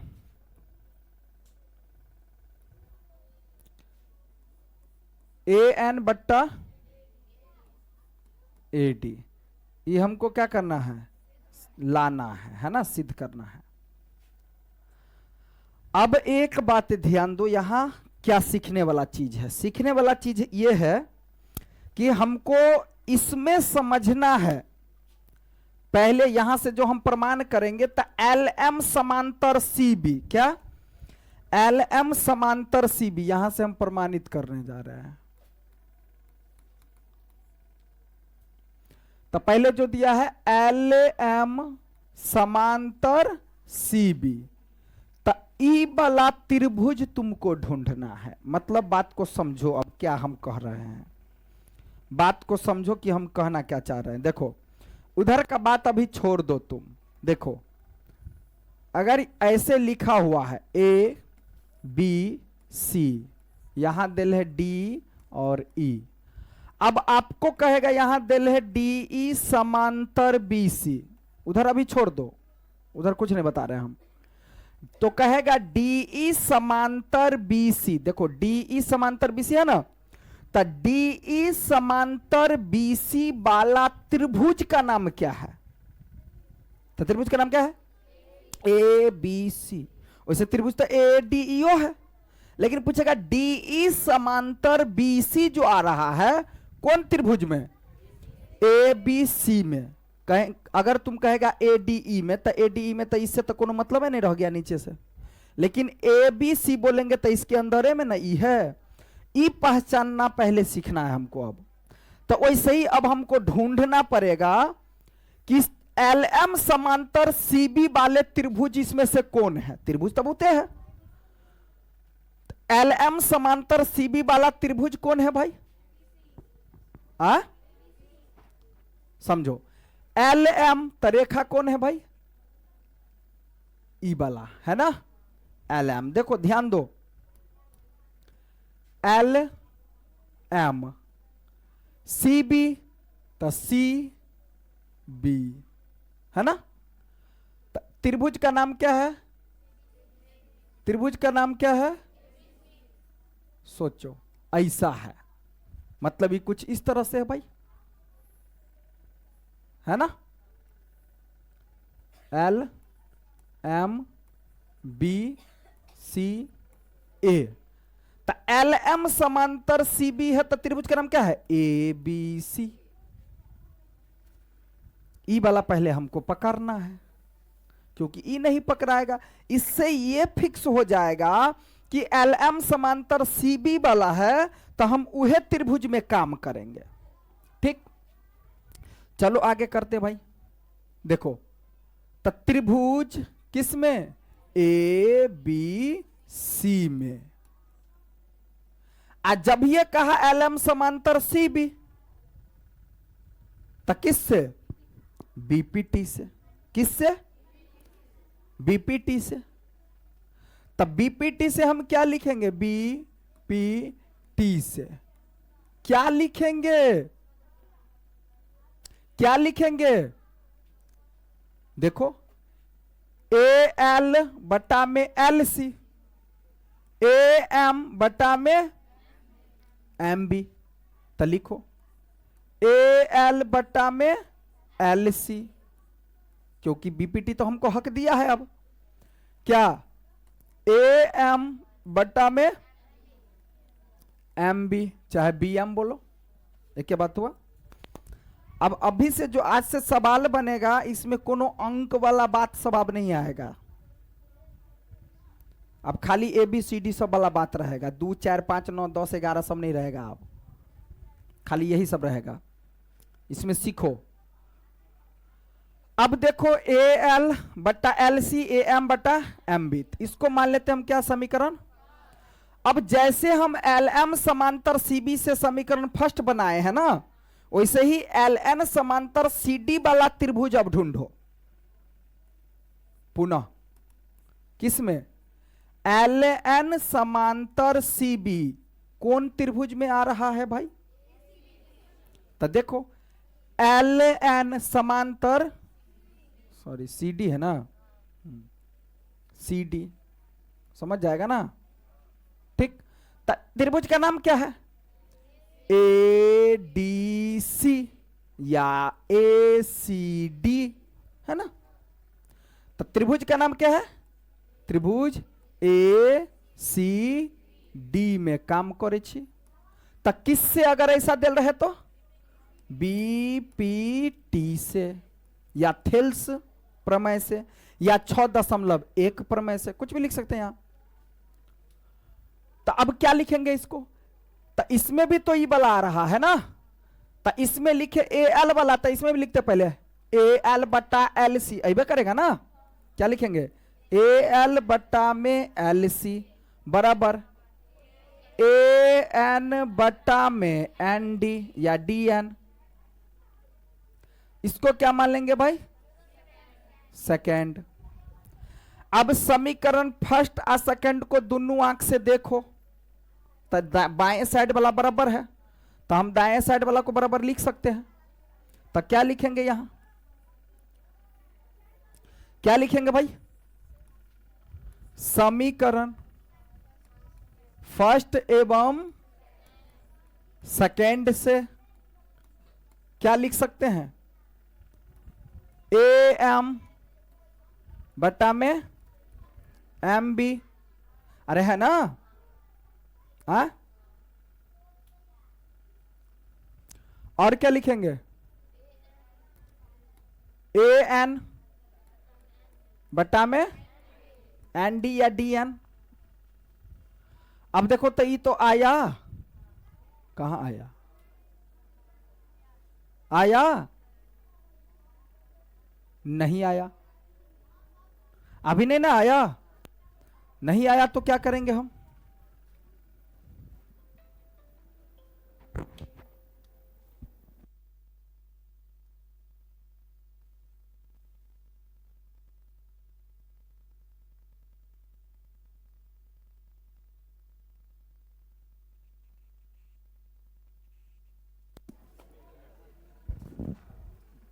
A N बट्टा ए डी। ये हमको क्या करना है, लाना है ना, सिद्ध करना है। अब एक बात ध्यान दो, यहां क्या सीखने वाला चीज है, सीखने वाला चीज ये है कि हमको इसमें समझना है, पहले यहां से जो हम प्रमाण करेंगे, तो एल एम समांतर सी बी, क्या एल एम समांतर सी बी, यहां से हम प्रमाणित करने जा रहे हैं। तो पहले जो दिया है एल एम समांतर सी बी, तो ई वाला त्रिभुज तुमको ढूंढना है। मतलब बात को समझो, अब क्या हम कह रहे हैं, बात को समझो कि हम कहना क्या चाह रहे हैं। देखो उधर का बात अभी छोड़ दो तुम, देखो अगर ऐसे लिखा हुआ है ए बी सी, यहां दिल है डी और ई, अब आपको कहेगा यहां दिल है डी ई समांतर बी सी, उधर अभी छोड़ दो, उधर कुछ नहीं बता रहे हम, तो कहेगा डी ई समांतर बी सी। देखो डी ई समांतर बी सी है ना, तो डी ई समांतर बी सी वाला त्रिभुज का नाम क्या है, तो त्रिभुज का नाम क्या है, ए बी सी। वैसे त्रिभुज तो ए डी ई ओ है, लेकिन पूछेगा डी ई समांतर बी सी जो आ रहा है कौन त्रिभुज में, ए बी सी में। कहें अगर तुम कहेगा ए डी ई में, तो ए डी ई में तो इससे तो कोनो मतलब है नहीं, रह गया नीचे से, लेकिन ए बी सी बोलेंगे तो इसके अंदर में ना ई है, ई पहचानना पहले सीखना है हमको। अब तो वैसे ही अब हमको ढूंढना पड़ेगा कि एल एम समांतर सी बी वाले त्रिभुज इसमें से कौन है, त्रिभुज तो होते हैं, एल एम समांतर सी बी वाला त्रिभुज कौन है भाई, समझो एल एम तो रेखा कौन है भाई, ई वाला है ना, एल एम। देखो ध्यान दो, एल एम सी बी तो सी बी है ना, त्रिभुज का नाम क्या है, त्रिभुज का नाम क्या है, सोचो ऐसा है, मतलब ये कुछ इस तरह से है भाई, है ना, एल एम बी सी ए। तो एल एम समांतर सी बी है, तो त्रिभुज का नाम क्या है? ए बी सी। ई वाला पहले हमको पकड़ना है, क्योंकि ई नहीं पकड़ाएगा। इससे ये फिक्स हो जाएगा कि एल एम समांतर सी बी वाला है, तो हम उहे त्रिभुज में काम करेंगे। ठीक, चलो आगे करते भाई। देखो, तो त्रिभुज किस में? ए बी सी में। आज जब ये कहा एल एम समांतर सी बी, तो किससे? बीपीटी से। किससे? बीपीटी से। तब बीपीटी से हम क्या लिखेंगे? बीपीटी से क्या लिखेंगे? क्या लिखेंगे? देखो, ए एल बटा में एल सी, ए एम बटा में एम बी। तो लिखो ए एल बटा में एल सी, क्योंकि बीपीटी तो हमको हक दिया है। अब क्या? ए एम बटा में एम बी, चाहे बी एम बोलो, एक क्या बात हुआ। अब अभी से जो आज से सवाल बनेगा, इसमें कोनो अंक वाला बात सब अब नहीं आएगा। अब खाली ए बी सी डी सब वाला बात रहेगा। 2 4 5 9 10 11 सब नहीं रहेगा। अब खाली यही सब रहेगा, इसमें सीखो। अब देखो, ए एल बटा एल सी, ए एम बटा एम बी, इसको मान लेते हम क्या समीकरण। अब जैसे हम एल एम समांतर सी बी से समीकरण फर्स्ट बनाए हैं ना, वैसे ही एल एन समांतर सी डी वाला त्रिभुज अब ढूंढो पुनः। किसमें? एल एन समांतर सी बी कौन त्रिभुज में आ रहा है भाई? तो देखो, एल एन समांतर, सॉरी सी डी है ना, सी डी समझ जाएगा ना। ठीक, त्रिभुज का नाम क्या है? ए डी सी या ए सी डी है ना। तो त्रिभुज का नाम क्या है? त्रिभुज ए सी डी में काम करे छी। तो किससे अगर ऐसा दिल रहे तो? बी पी टी से, या थेल्स प्रमेय से, या 6.1 प्रमेय से, कुछ भी लिख सकते हैं यहां। तो अब क्या लिखेंगे इसको? तो इसमें भी तो ई वाला आ रहा है ना, तो इसमें लिखे ए एल वाला, तो इसमें भी लिखते पहले ए एल बटा एल सी, ऐसा करेगा ना। क्या लिखेंगे? ए एल बटा में एल सी बराबर ए एन बटा में एन डी या डी एन। इसको क्या मान लेंगे भाई? सेकेंड। अब समीकरण फर्स्ट और सेकेंड को दोनों आंख से देखो, तो बाएं साइड वाला बराबर है, तो हम दाएं साइड वाला को बराबर लिख सकते हैं। तो क्या लिखेंगे यहां? क्या लिखेंगे भाई? समीकरण फर्स्ट एवं सेकेंड से क्या लिख सकते हैं? ए एम बटा में एम बी, अरे है ना। हाँ, और क्या लिखेंगे? ए एन बटा में एन डी या डी एन। अब देखो, तो ये तो आया, कहां आया? आया नहीं आया, अभी नहीं ना आया। नहीं आया तो क्या करेंगे हम?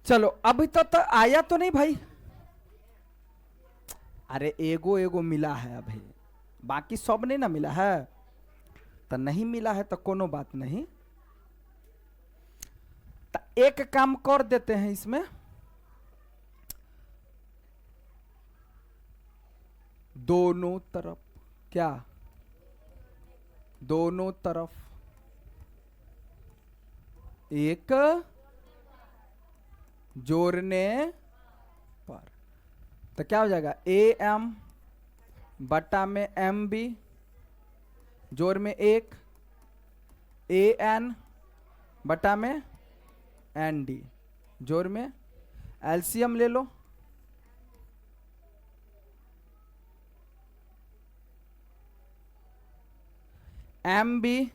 चलो, अभी तो आया तो नहीं भाई। अरे एगो एगो मिला है अभी, बाकी सब नहीं ना मिला है। तो नहीं मिला है तो कोनो बात नहीं। तो एक काम कर देते हैं इसमें, दोनों तरफ, क्या दोनों तरफ एक जोड़ने पर, तो क्या हो जाएगा ए एम बटा में एम बी जोड़ में एक ए एन बटा में एन डी जोड़ में एलसीएम ले लो, एम बी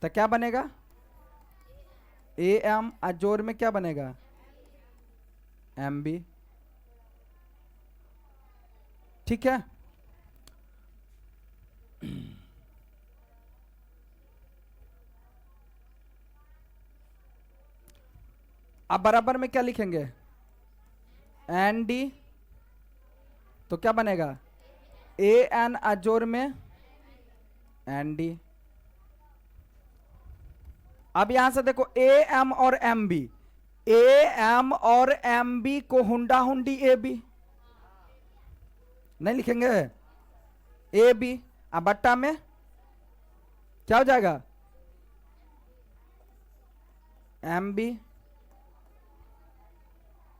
तो क्या बनेगा ए एम और जोड़ में क्या बनेगा एम बी। ठीक है, अब बराबर में क्या लिखेंगे एन डी, तो क्या बनेगा ए एन अजोर में एन डी। अब यहां से देखो ए एम और एम बी, ए एम और एम बी को हुंडा हुंडी ए बी नहीं लिखेंगे ए बी, अब बट्टा में क्या हो जाएगा एम बी।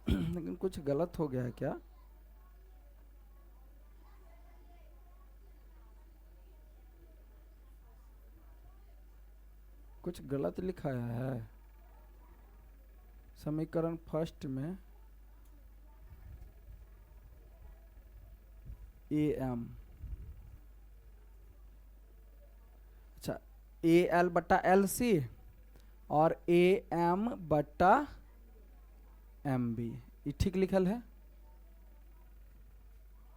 लेकिन कुछ गलत हो गया है क्या, कुछ गलत लिखाया है समीकरण फर्स्ट में ए एम, अच्छा ए एल बट्टा एल सी और ए एम बट्टा एम बी, ये ठीक लिखल है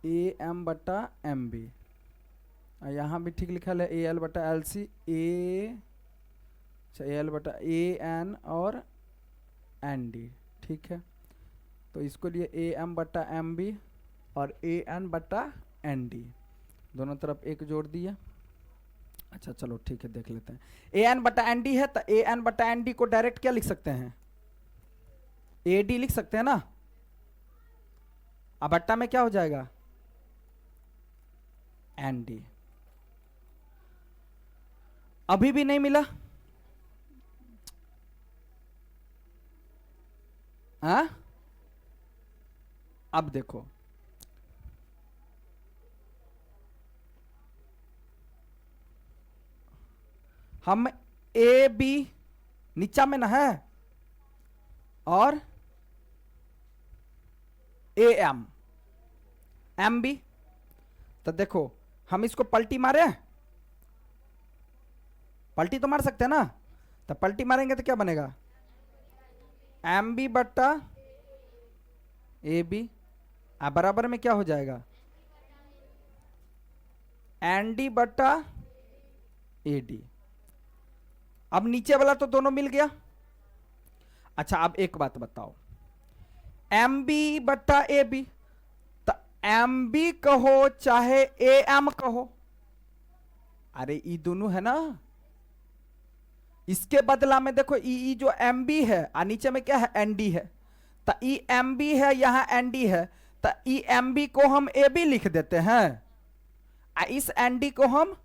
ए एम बट्टा एम बी, यहाँ भी ठीक लिखल है ए एल बट्टा एल सी ए, अच्छा ए एल बटा ए एन और एन डी। ठीक है, तो इसको लिए ए एम बट्टा एम बी और ए एन बट्टा एन डी, दोनों तरफ एक जोड़ दिया। अच्छा चलो ठीक है देख लेते हैं, ए एन बट्टा एन डी है तो ए एन बट्टा एन डी को डायरेक्ट क्या लिख सकते हैं ए डी लिख सकते हैं ना, अब बट्टा में क्या हो जाएगा एन डी। अभी भी नहीं मिला, हाँ अब देखो हम ए बी नीचा में ना है और ए एम एम बी, तो देखो हम इसको पलटी मारे, पलटी तो मार सकते हैं ना, तो पलटी मारेंगे तो क्या बनेगा एम बी बट्टा ए बी, बराबर में क्या हो जाएगा एन डी बट्टा ए डी। अब नीचे वाला तो दोनों मिल गया। अच्छा अब एक बात बताओ, एम बी बट्टा ए बी, तो एम बी कहो चाहे ए एम कहो, अरे ई दोनों है ना, इसके बदला में देखो ई जो एम बी है और नीचे में क्या है एन डी है, तो ई एम बी है यहां एन डी है, तो ई एम बी को हम ए बी लिख देते हैं, इस एन डी को हम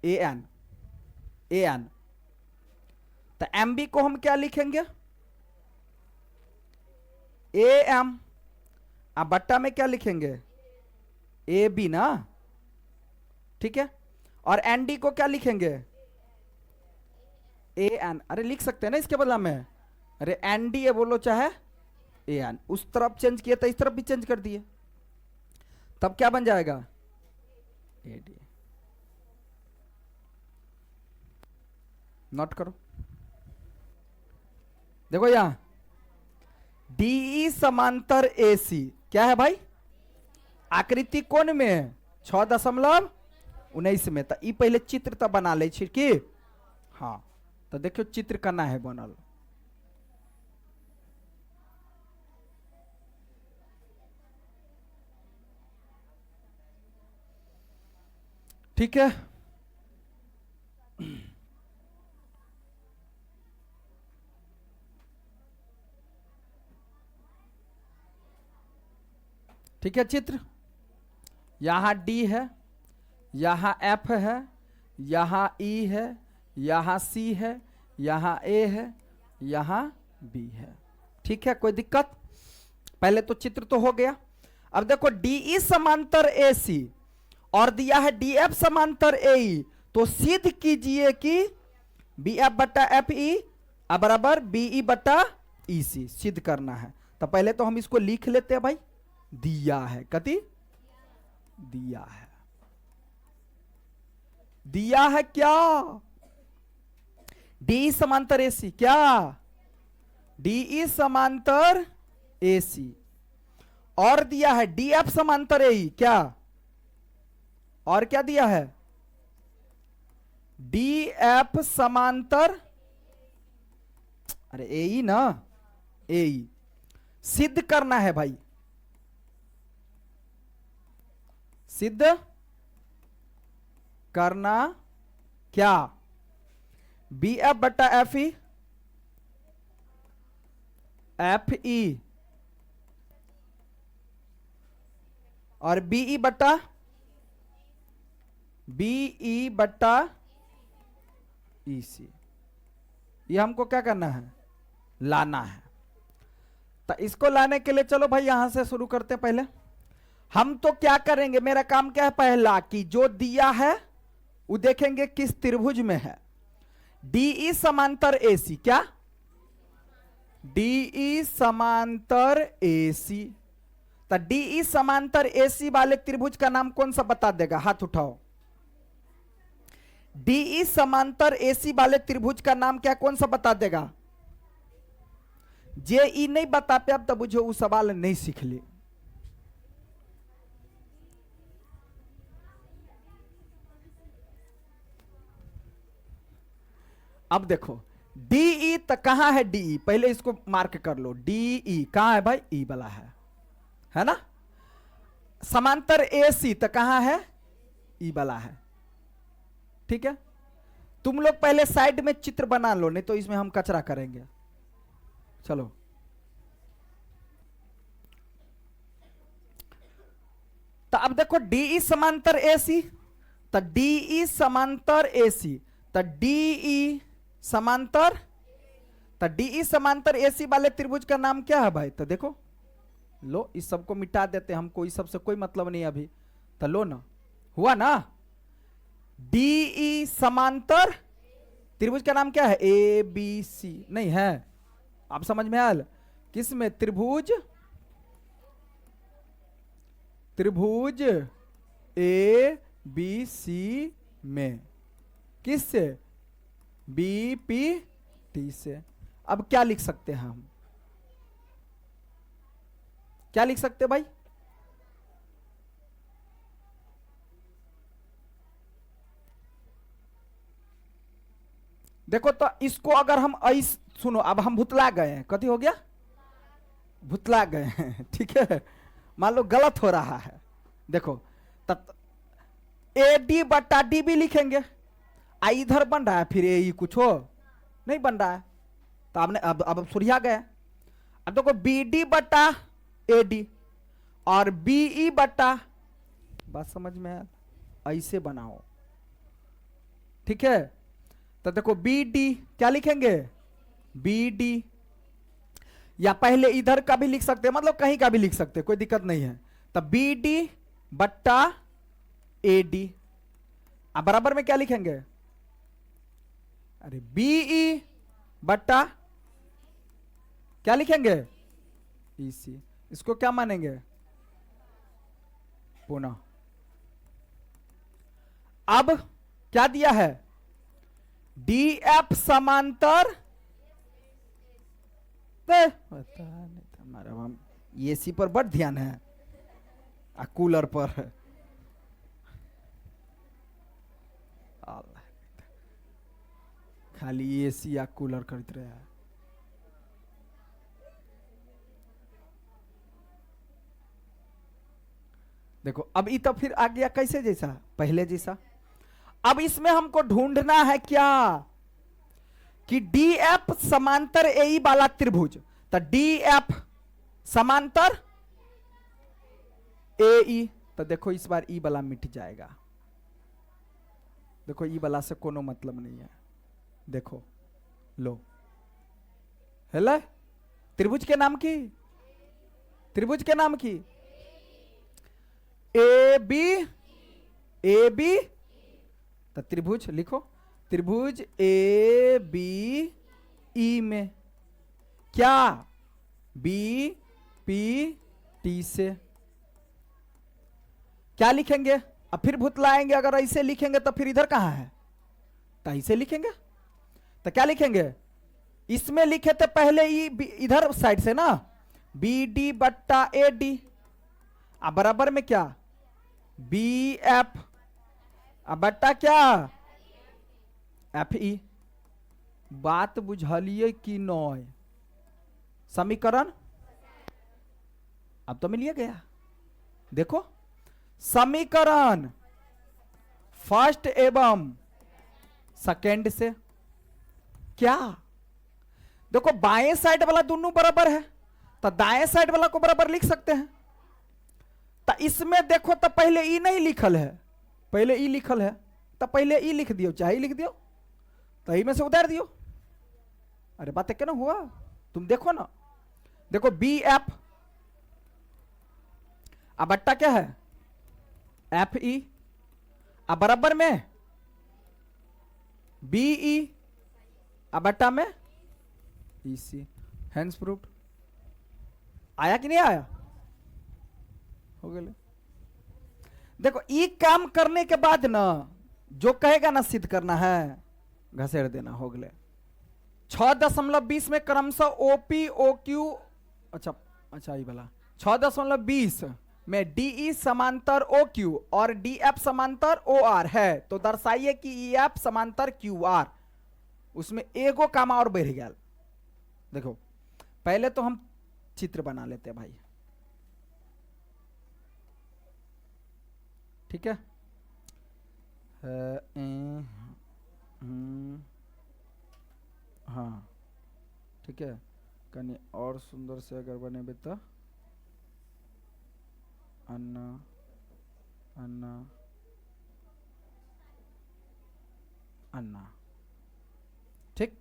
ए एन, तो एम बी को हम क्या लिखेंगे ए एम, अब बट्टा में क्या लिखेंगे ए बी ना, ठीक है, और एन डी को क्या लिखेंगे ए एन, अरे लिख सकते हैं ना इसके बदला में, अरे एन डी है बोलो चाहे ए एन, उस तरफ चेंज किया तो इस तरफ भी चेंज कर दिए, तब क्या बन जाएगा ए डी। नोट करो, देखो यहां डी समांतर ए सी क्या है भाई आकृति कोण में है 6.19 में, तो ई पहले चित्र तो बना ले की, हाँ तो देखो चित्र करना है बनल, ठीक है। ठीक है चित्र यहां डी है, यहां एफ है, यहां ई है, यहां सी है, यहां ए है, यहां बी है। ठीक है, कोई दिक्कत? पहले तो चित्र तो हो गया। अब देखो डीई समांतर ए सी और दिया है डीएफ समांतर एई, तो सिद्ध कीजिए कि बी एफ बटा एफ ई बराबर बीई बटा ई सी, सिद्ध करना है। तो पहले तो हम इसको लिख लेते हैं भाई, दिया है, कति दिया है, दिया है क्या? डी समांतर एसी, क्या डीई समांतर एसी, और दिया है डीएफ समांतर एई, क्या, और क्या दिया है? डीएफ समांतर, अरे एई ना, एई सिद्ध करना है भाई, सिद्ध करना क्या? बी एफ बटा एफ ई, एफ ई और बीई बटा बीई बटा ई सी, ये हमको क्या करना है? लाना है। तो इसको लाने के लिए चलो भाई यहां से शुरू करते हैं। पहले हम तो क्या करेंगे, मेरा काम क्या है, पहला कि जो दिया है वो देखेंगे किस त्रिभुज में है। डीई समांतर एसी, क्या डीई समांतर एसी, तो डीई समांतर एसी वाले त्रिभुज का नाम कौन सा बता देगा? हाथ उठाओ। डीई समांतर एसी वाले त्रिभुज का नाम क्या, कौन सा बता देगा? जेई नहीं बता पे अब तो बुझो वो सवाल नहीं सीख ले। अब देखो डीई तो कहां है? डीई पहले इसको मार्क कर लो, डीई कहां है भाई? ई वाला है ना। समांतर एसी तो कहां है? ई वाला है। ठीक है, तुम लोग पहले साइड में चित्र बना लो, नहीं तो इसमें हम कचरा करेंगे। चलो तो अब देखो डीई समांतर एसी, तो डीई समांतर एसी, तो डीई समांतर, तो डीई समांतर एसी वाले त्रिभुज का नाम क्या है भाई? तो देखो लो, इस सबको मिटा देते, हमको इस सबसे कोई मतलब नहीं अभी। तो लो ना, हुआ ना, डीई समांतर त्रिभुज का नाम क्या है? ए बी सी, नहीं है? आप समझ में आया? किस में? त्रिभुज, त्रिभुज ए बी सी में, किस से? बी पी टी से। अब क्या लिख सकते हैं हम? क्या लिख सकते हैं भाई? देखो तो इसको अगर हम ऐस, सुनो अब हम भुतला गए हैं, कथी हो गया? भुतला गए हैं। ठीक है, मान लो गलत हो रहा है, देखो तब ए डी बटा डी भी लिखेंगे, इधर बन रहा है फिर ए कुछ हो नहीं बन रहा है, तो आपने अब सुरिया गया। अब देखो बी डी बटा ए डी और बी ई बटा, बात समझ में आया? ऐसे बनाओ। ठीक है, तो देखो बी डी क्या लिखेंगे? बी डी, या पहले इधर का भी लिख सकते हैं, मतलब कहीं का भी लिख सकते हैं, कोई दिक्कत नहीं है। तो बी डी बट्टा ए डी, अब बराबर में क्या लिखेंगे? अरे बीई बट्टा क्या लिखेंगे? ई सी। इसको क्या मानेंगे? पुनः अब क्या दिया है? डी एफ समांतर, पता नहीं हमारा, हम एसी पर बड़ ध्यान है, कूलर पर है। खाली एसी या कूलर करते रहे। देखो अब ये तो फिर आ गया कैसे, जैसा पहले जैसा। अब इसमें हमको ढूंढना है क्या कि डी एफ समांतर ए वाला त्रिभुज, तो डी एफ समांतर ए, तो देखो इस बार ई वाला मिट जाएगा। देखो ई वाला से कोनो मतलब नहीं है। देखो लो हेला त्रिभुज के नाम की, त्रिभुज के नाम की ए बी, तो त्रिभुज लिखो, त्रिभुज ए बी ई में क्या बी पी टी से क्या लिखेंगे? अब फिर भूत लाएंगे, अगर ऐसे लिखेंगे तो फिर इधर कहां है, तो ऐसे लिखेंगे। तो क्या लिखेंगे? इसमें लिखे थे पहले ई इधर साइड से ना, बी डी बट्टा ए डी, अब बराबर में क्या बी एफ, अब बट्टा क्या एफ ई। बात बुझलिए कि नॉय? समीकरण अब तो मिल गया। देखो समीकरण फर्स्ट एवं सेकेंड से क्या, देखो बाएं साइड वाला दोनों बराबर है तो दाएं साइड वाला को बराबर लिख सकते हैं। तो इसमें देखो तो पहले ई नहीं लिखल है, पहले ई लिखल है तो पहले ई लिख दियो, चाहे लिख दियो तो ई में से उतार दियो। अरे बात क्या ना हुआ, तुम देखो ना, देखो बी एफ, अब बट्टा क्या है एफ ई, अब बराबर में बी ई, अब बट्टा में ई सी। Hence proofed. आया कि नहीं आया? हो गया। देखो ई काम करने के बाद ना जो कहेगा ना सिद्ध करना है, घसेड़ देना। हो गए 6.20 में क्रमशः ओपी ओ क्यू, अच्छा ये वाला 6.20 में डीई समांतर ओ क्यू और डी एफ समांतर ओ आर है, तो दर्शाइए कि ई एफ समांतर क्यू आर। उसमें एगो कामा और बढ़ गया। देखो पहले तो हम चित्र बना लेते हैं भाई, ठीक है। हाँ ठीक है, कहीं और सुंदर से अगर बने बेटा, अन्ना अन्ना अन्ना, ठीक।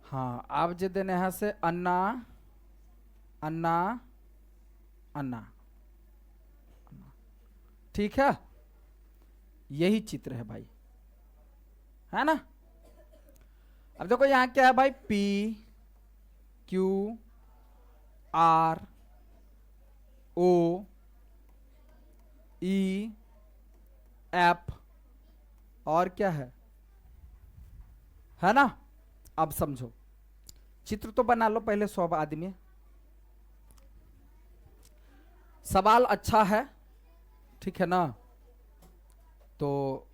हाँ आप जे देने हैं से अन्ना अन्ना अन्ना, ठीक है, यही चित्र है भाई, है ना। अब देखो यहां क्या है भाई, P Q R O E F और क्या है ना। अब समझो, चित्र तो बना लो पहले सब आदमी। सवाल अच्छा है, ठीक है ना। तो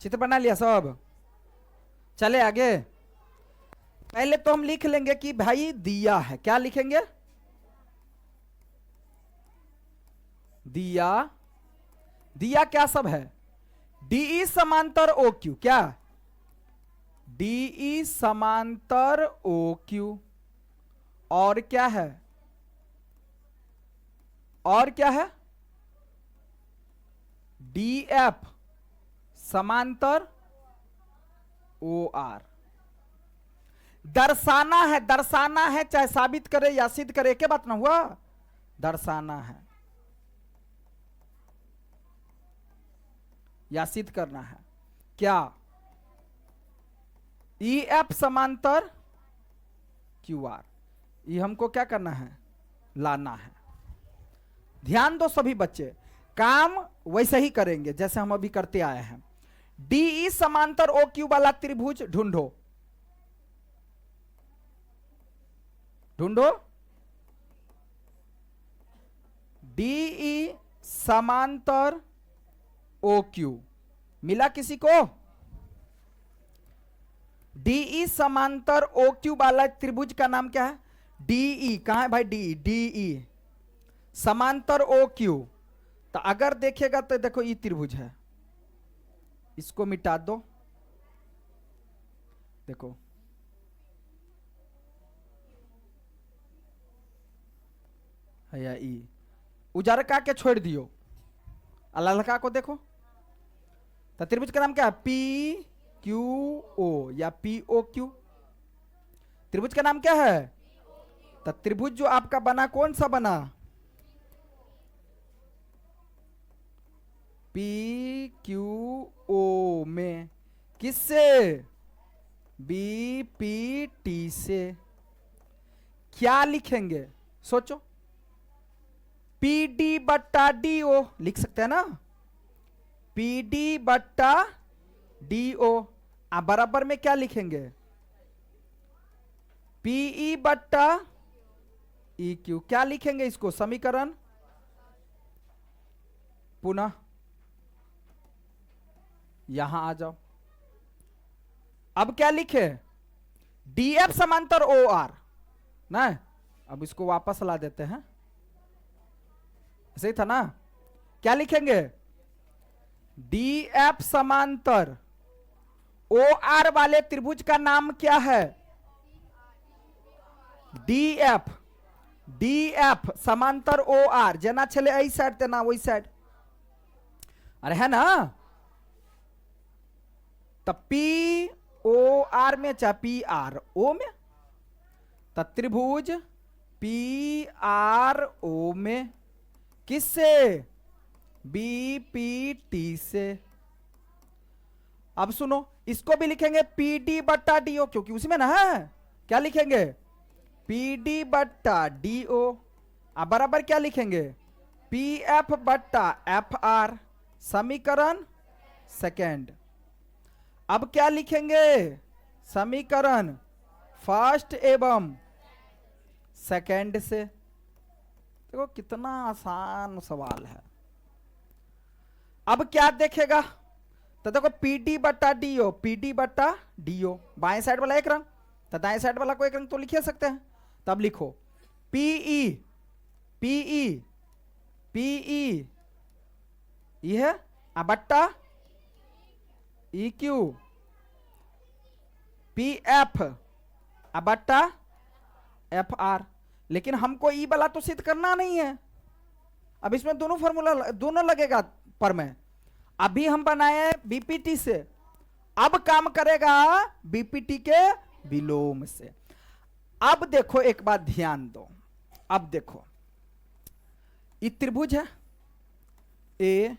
चित्र बना लिया सब, चले आगे। पहले तो हम लिख लेंगे कि भाई दिया है, क्या लिखेंगे? दिया, दिया क्या सब है, डीई समांतर ओ क्यू, क्या डीई समांतर ओ क्यू, और क्या है, और क्या है डी एफ समांतर ओ आर। दर्शाना है, दर्शाना है, चाहे साबित करे या सिद्ध करे, क्या बात ना हुआ, दर्शाना है या सिद्ध करना है। क्या ई एफ समांतर क्यू आर, ये हमको क्या करना है, लाना है। ध्यान दो सभी बच्चे, काम वैसे ही करेंगे जैसे हम अभी करते आए हैं। डीई समांतर ओ क्यू वाला त्रिभुज ढूंढो, ढूंढो डीई समांतर ओ क्यू, मिला किसी को? डीई समांतर ओ क्यू वाला त्रिभुज का नाम क्या है? डीई, कहां है भाई डीई? डीई समांतर ओ क्यू। तो अगर देखेगा तो देखो ये त्रिभुज है, इसको मिटा दो, देखो है या ई, उजरका के छोड़ दियो, ललका को देखो, तो त्रिभुज का नाम क्या है? पी क्यू ओ या पी ओ क्यू। त्रिभुज का नाम क्या है? तो त्रिभुज जो आपका बना कौन सा बना? पी क्यू ओ में, किससे? बी पी टी से। क्या लिखेंगे सोचो? पी डी बट्टा डी ओ लिख सकते हैं ना, पी डी बट्टा डी ओ। आप बराबर में क्या लिखेंगे? पीई बट्टा ई क्यू। क्या लिखेंगे इसको? समीकरण पुनः यहां आ जाओ। अब क्या लिखे? डीएफ समांतर ओ आर ना। अब इसको वापस ला देते हैं, ऐसे ही था ना। क्या लिखेंगे? डीएफ समांतर ओ आर वाले त्रिभुज का नाम क्या है? डीएफ। डीएफ समांतर ओ आर जना छले ऐ साइड तेना वही साइड, अरे है ना। तो पी ओ आर में चाहे पी आर ओ में, तो त्रिभुज पी आर ओ में किससे? बी पी टी से। अब सुनो, इसको भी लिखेंगे पी डी बट्टा डी ओ, क्योंकि उसी में ना है। क्या लिखेंगे? पी डी बट्टा डी ओ। अब बराबर क्या लिखेंगे? पी एफ बट्टा एफ आर। समीकरण सेकेंड। अब क्या लिखेंगे? समीकरण फर्स्ट एवं सेकेंड से। देखो कितना आसान सवाल है। अब क्या देखेगा? तो देखो पी डी बट्टा डी ओ, पी डी बट्टा डी ओ, बाएं साइड वाला एक रंग, तो दाएं साइड वाला को एक रंग तो लिख सकते हैं। तब लिखो पीई, पीई, पीई ये है, बट्टा ई क्यू, पी एफ बट्टा एफ आर। लेकिन हमको ई वाला तो सिद्ध करना नहीं है। अब इसमें दोनों फॉर्मूला दोनों लगेगा पर में। अभी हम बनाए बीपीटी से, अब काम करेगा बीपीटी के विलोम से। अब देखो एक बात ध्यान दो। अब देखो ये त्रिभुज है ए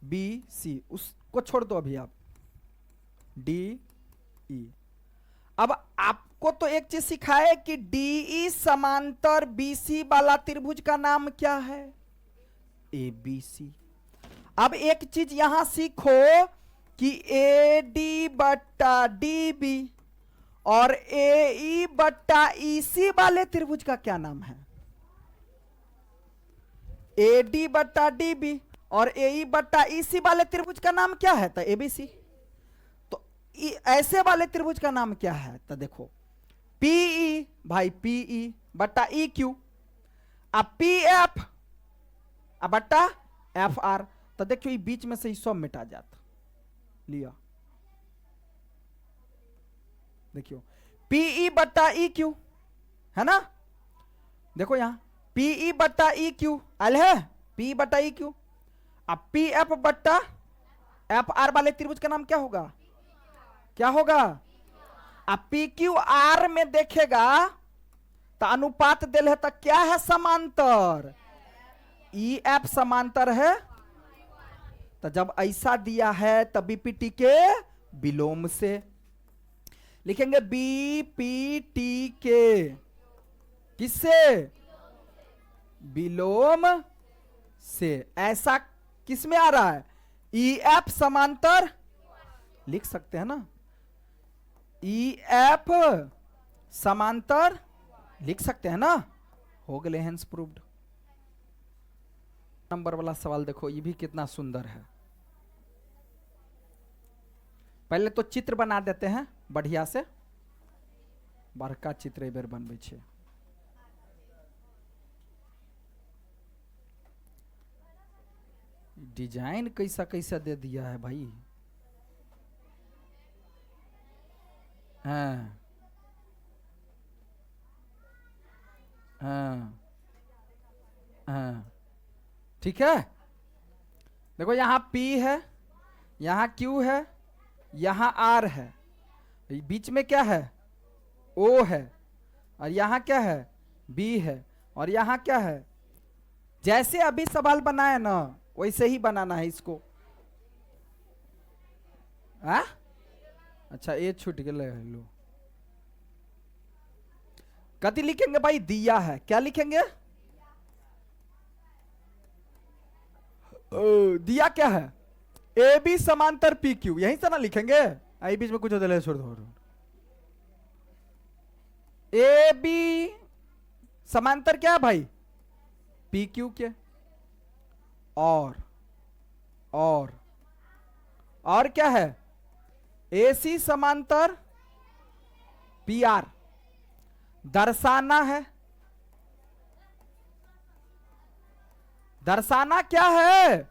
बी सी, उसको छोड़ दो अभी आप, डी ई। अब आपको तो एक चीज सिखाए कि डीई समांतर बीसी वाला त्रिभुज का नाम क्या है? A B C. अब एक चीज यहां सीखो कि ए डी बट्टा डी बी और ए ई बट्टा ई सी वाले त्रिभुज का क्या नाम है? ए डी बट्टा डी बी और ए ई बट्टा ई सी वाले त्रिभुज का नाम क्या है? तो एबीसी। तो ऐसे वाले त्रिभुज का नाम क्या है? तो देखो पीई भाई, पीई बट्टा ई क्यू, अब पी एफ बट्टा एफ आर। तो देखो ये बीच में से ही सब मिटा जाता। लिया देखियो पीई बट्टा ई क्यू है ना। देखो यहां पीई बट्टा ई क्यू आल है, पी बट्टा ई क्यू। अब पी एफ बट्टा एफ आर वाले त्रिभुज का नाम क्या होगा? क्या होगा? अब पी क्यू आर में देखेगा तो अनुपात दिल है, तो क्या है? समांतर। ई एफ समांतर है। तो जब ऐसा दिया है तब बीपीटी के विलोम से लिखेंगे बीपीटी के किससे? विलोम से। ऐसा किस में आ रहा है? ई एफ समांतर लिख सकते हैं ना, ई एफ समांतर लिख सकते हैं ना। हो गए हेंस प्रूव्ड। नंबर वाला सवाल देखो, ये भी कितना सुंदर है। पहले तो चित्र बना देते हैं बढ़िया से, बड़का चित्र बेर बनबे छे। डिजाइन कैसा कैसा दे दिया है भाई। हाँ हाँ हाँ ठीक है। देखो यहां P है, यहां Q है, यहां R है, बीच में क्या है O है, और यहां क्या है B है, और यहां क्या है। जैसे अभी सवाल बनाया ना वैसे ही बनाना है इसको। आ? अच्छा ये छूट गया, लो कति लिखेंगे भाई, दिया है, क्या लिखेंगे दिया क्या है ए बी समांतर पी क्यू, यहीं से ना लिखेंगे। आई बीच में कुछ होता है छोड़ दो। ए बी समांतर क्या है भाई पी क्यू के, और क्या है ए सी समांतर पी आर। दर्शाना है, दर्शाना क्या है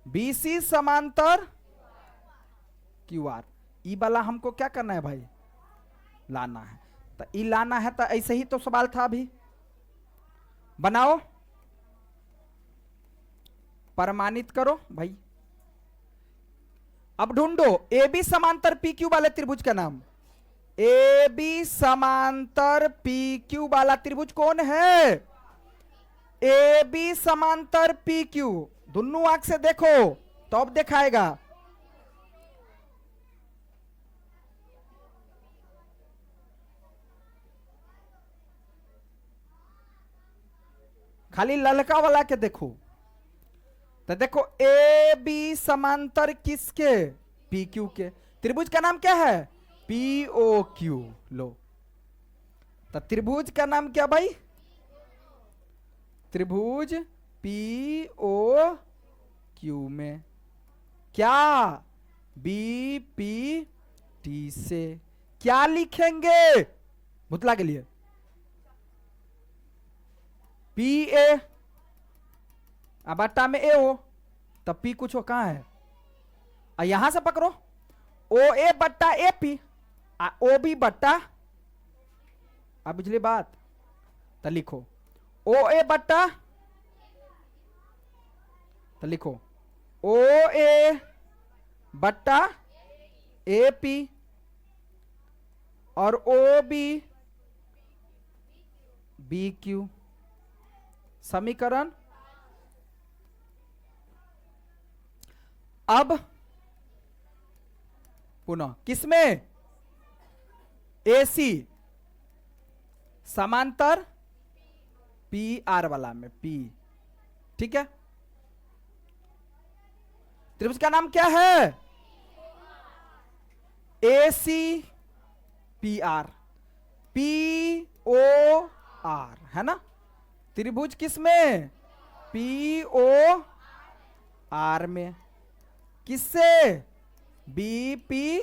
बीसी समांतर क्यू आर। ई वाला हमको क्या करना है भाई, लाना है। तो ई लाना है, तो ऐसे ही तो सवाल था अभी। बनाओ, प्रमाणित करो भाई। अब ढूंढो ए बी समांतर पी क्यू वाले त्रिभुज का नाम। ए बी समांतर पी क्यू वाला त्रिभुज कौन है, ए बी समांतर पी क्यू। दोनों आंख से देखो तो अब दिखाएगा। खाली ललका वाला के देखो तो देखो ए बी समांतर किसके पी क्यू के। त्रिभुज का नाम क्या है पी ओ क्यू। लो तो त्रिभुज का नाम क्या भाई, त्रिभुज पी ओ क्यू में क्या बी पी टी से क्या लिखेंगे भुतला के लिए पी ए, अब बट्टा में ए हो तब पी कुछ हो कहां है, और यहां से पकड़ो ओ ए बट्टा ए पी, ओ बी बट्टा। अब पिछली बात तो लिखो ओ ए बट्टा, तो लिखो ओ ए बट्टा ए पी और ओ बी बी क्यू। समीकरण अब पुनः किसमें एसी समांतर पी आर वाला में पी, ठीक है। त्रिभुज का नाम क्या है AC P R, P O R है ना। त्रिभुज किसमें पी ओ आर में, किससे बी पी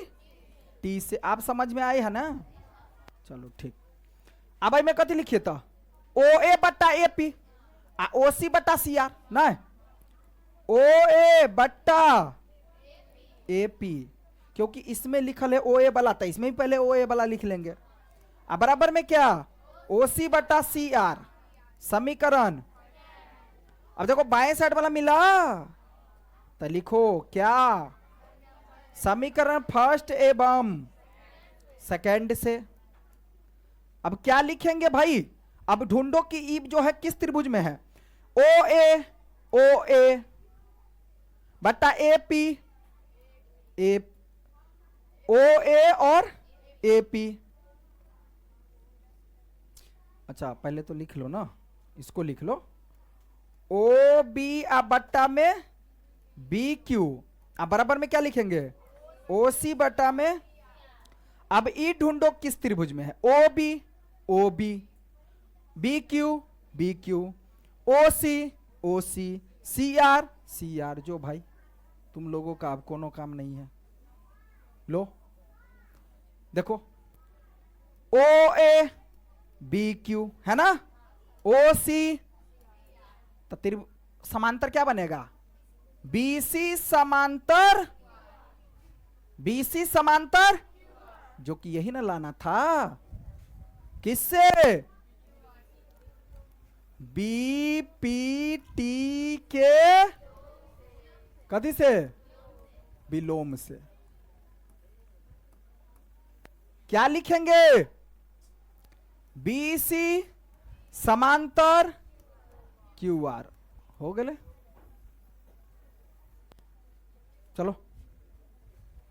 टी से। आप समझ में आए है ना, चलो ठीक। अब भाई मैं कथी लिखिए तो ओ ए बट्टा ए पी आ ओ सी बट्टा सी आर ना, ओ ए बट्टा ए पी, क्योंकि इसमें लिखल है ओ ए वाला था, इसमें भी पहले ओ ए वाला लिख लेंगे। अब बराबर में क्या ओ सी बट्टा सी आर। समीकरण अब देखो बाएं साइड वाला मिला तो लिखो क्या समीकरण फर्स्ट एवं सेकंड से। अब क्या लिखेंगे भाई, अब ढूंढो कि ई जो है किस त्रिभुज में है। ओ ए बट्टा ए पी, ए ओ ए और ए पी। अच्छा पहले तो लिख लो ना, इसको लिख लो ओ बी आ बट्टा में बी क्यू, अब बराबर में क्या लिखेंगे ओ सी बट्टा में। अब ई ढूंढो किस त्रिभुज में है, O B B Q O C C R. जो भाई तुम लोगों का अब कोनो काम नहीं है। लो देखो ओ ए बी क्यू है ना, ओ सी तो समांतर क्या बनेगा बीसी समांतर, जो कि यही ना लाना था किससे बी पी टी के कथी से, विलोम से। क्या लिखेंगे, बी सी समांतर क्यू आर। हो गए, चलो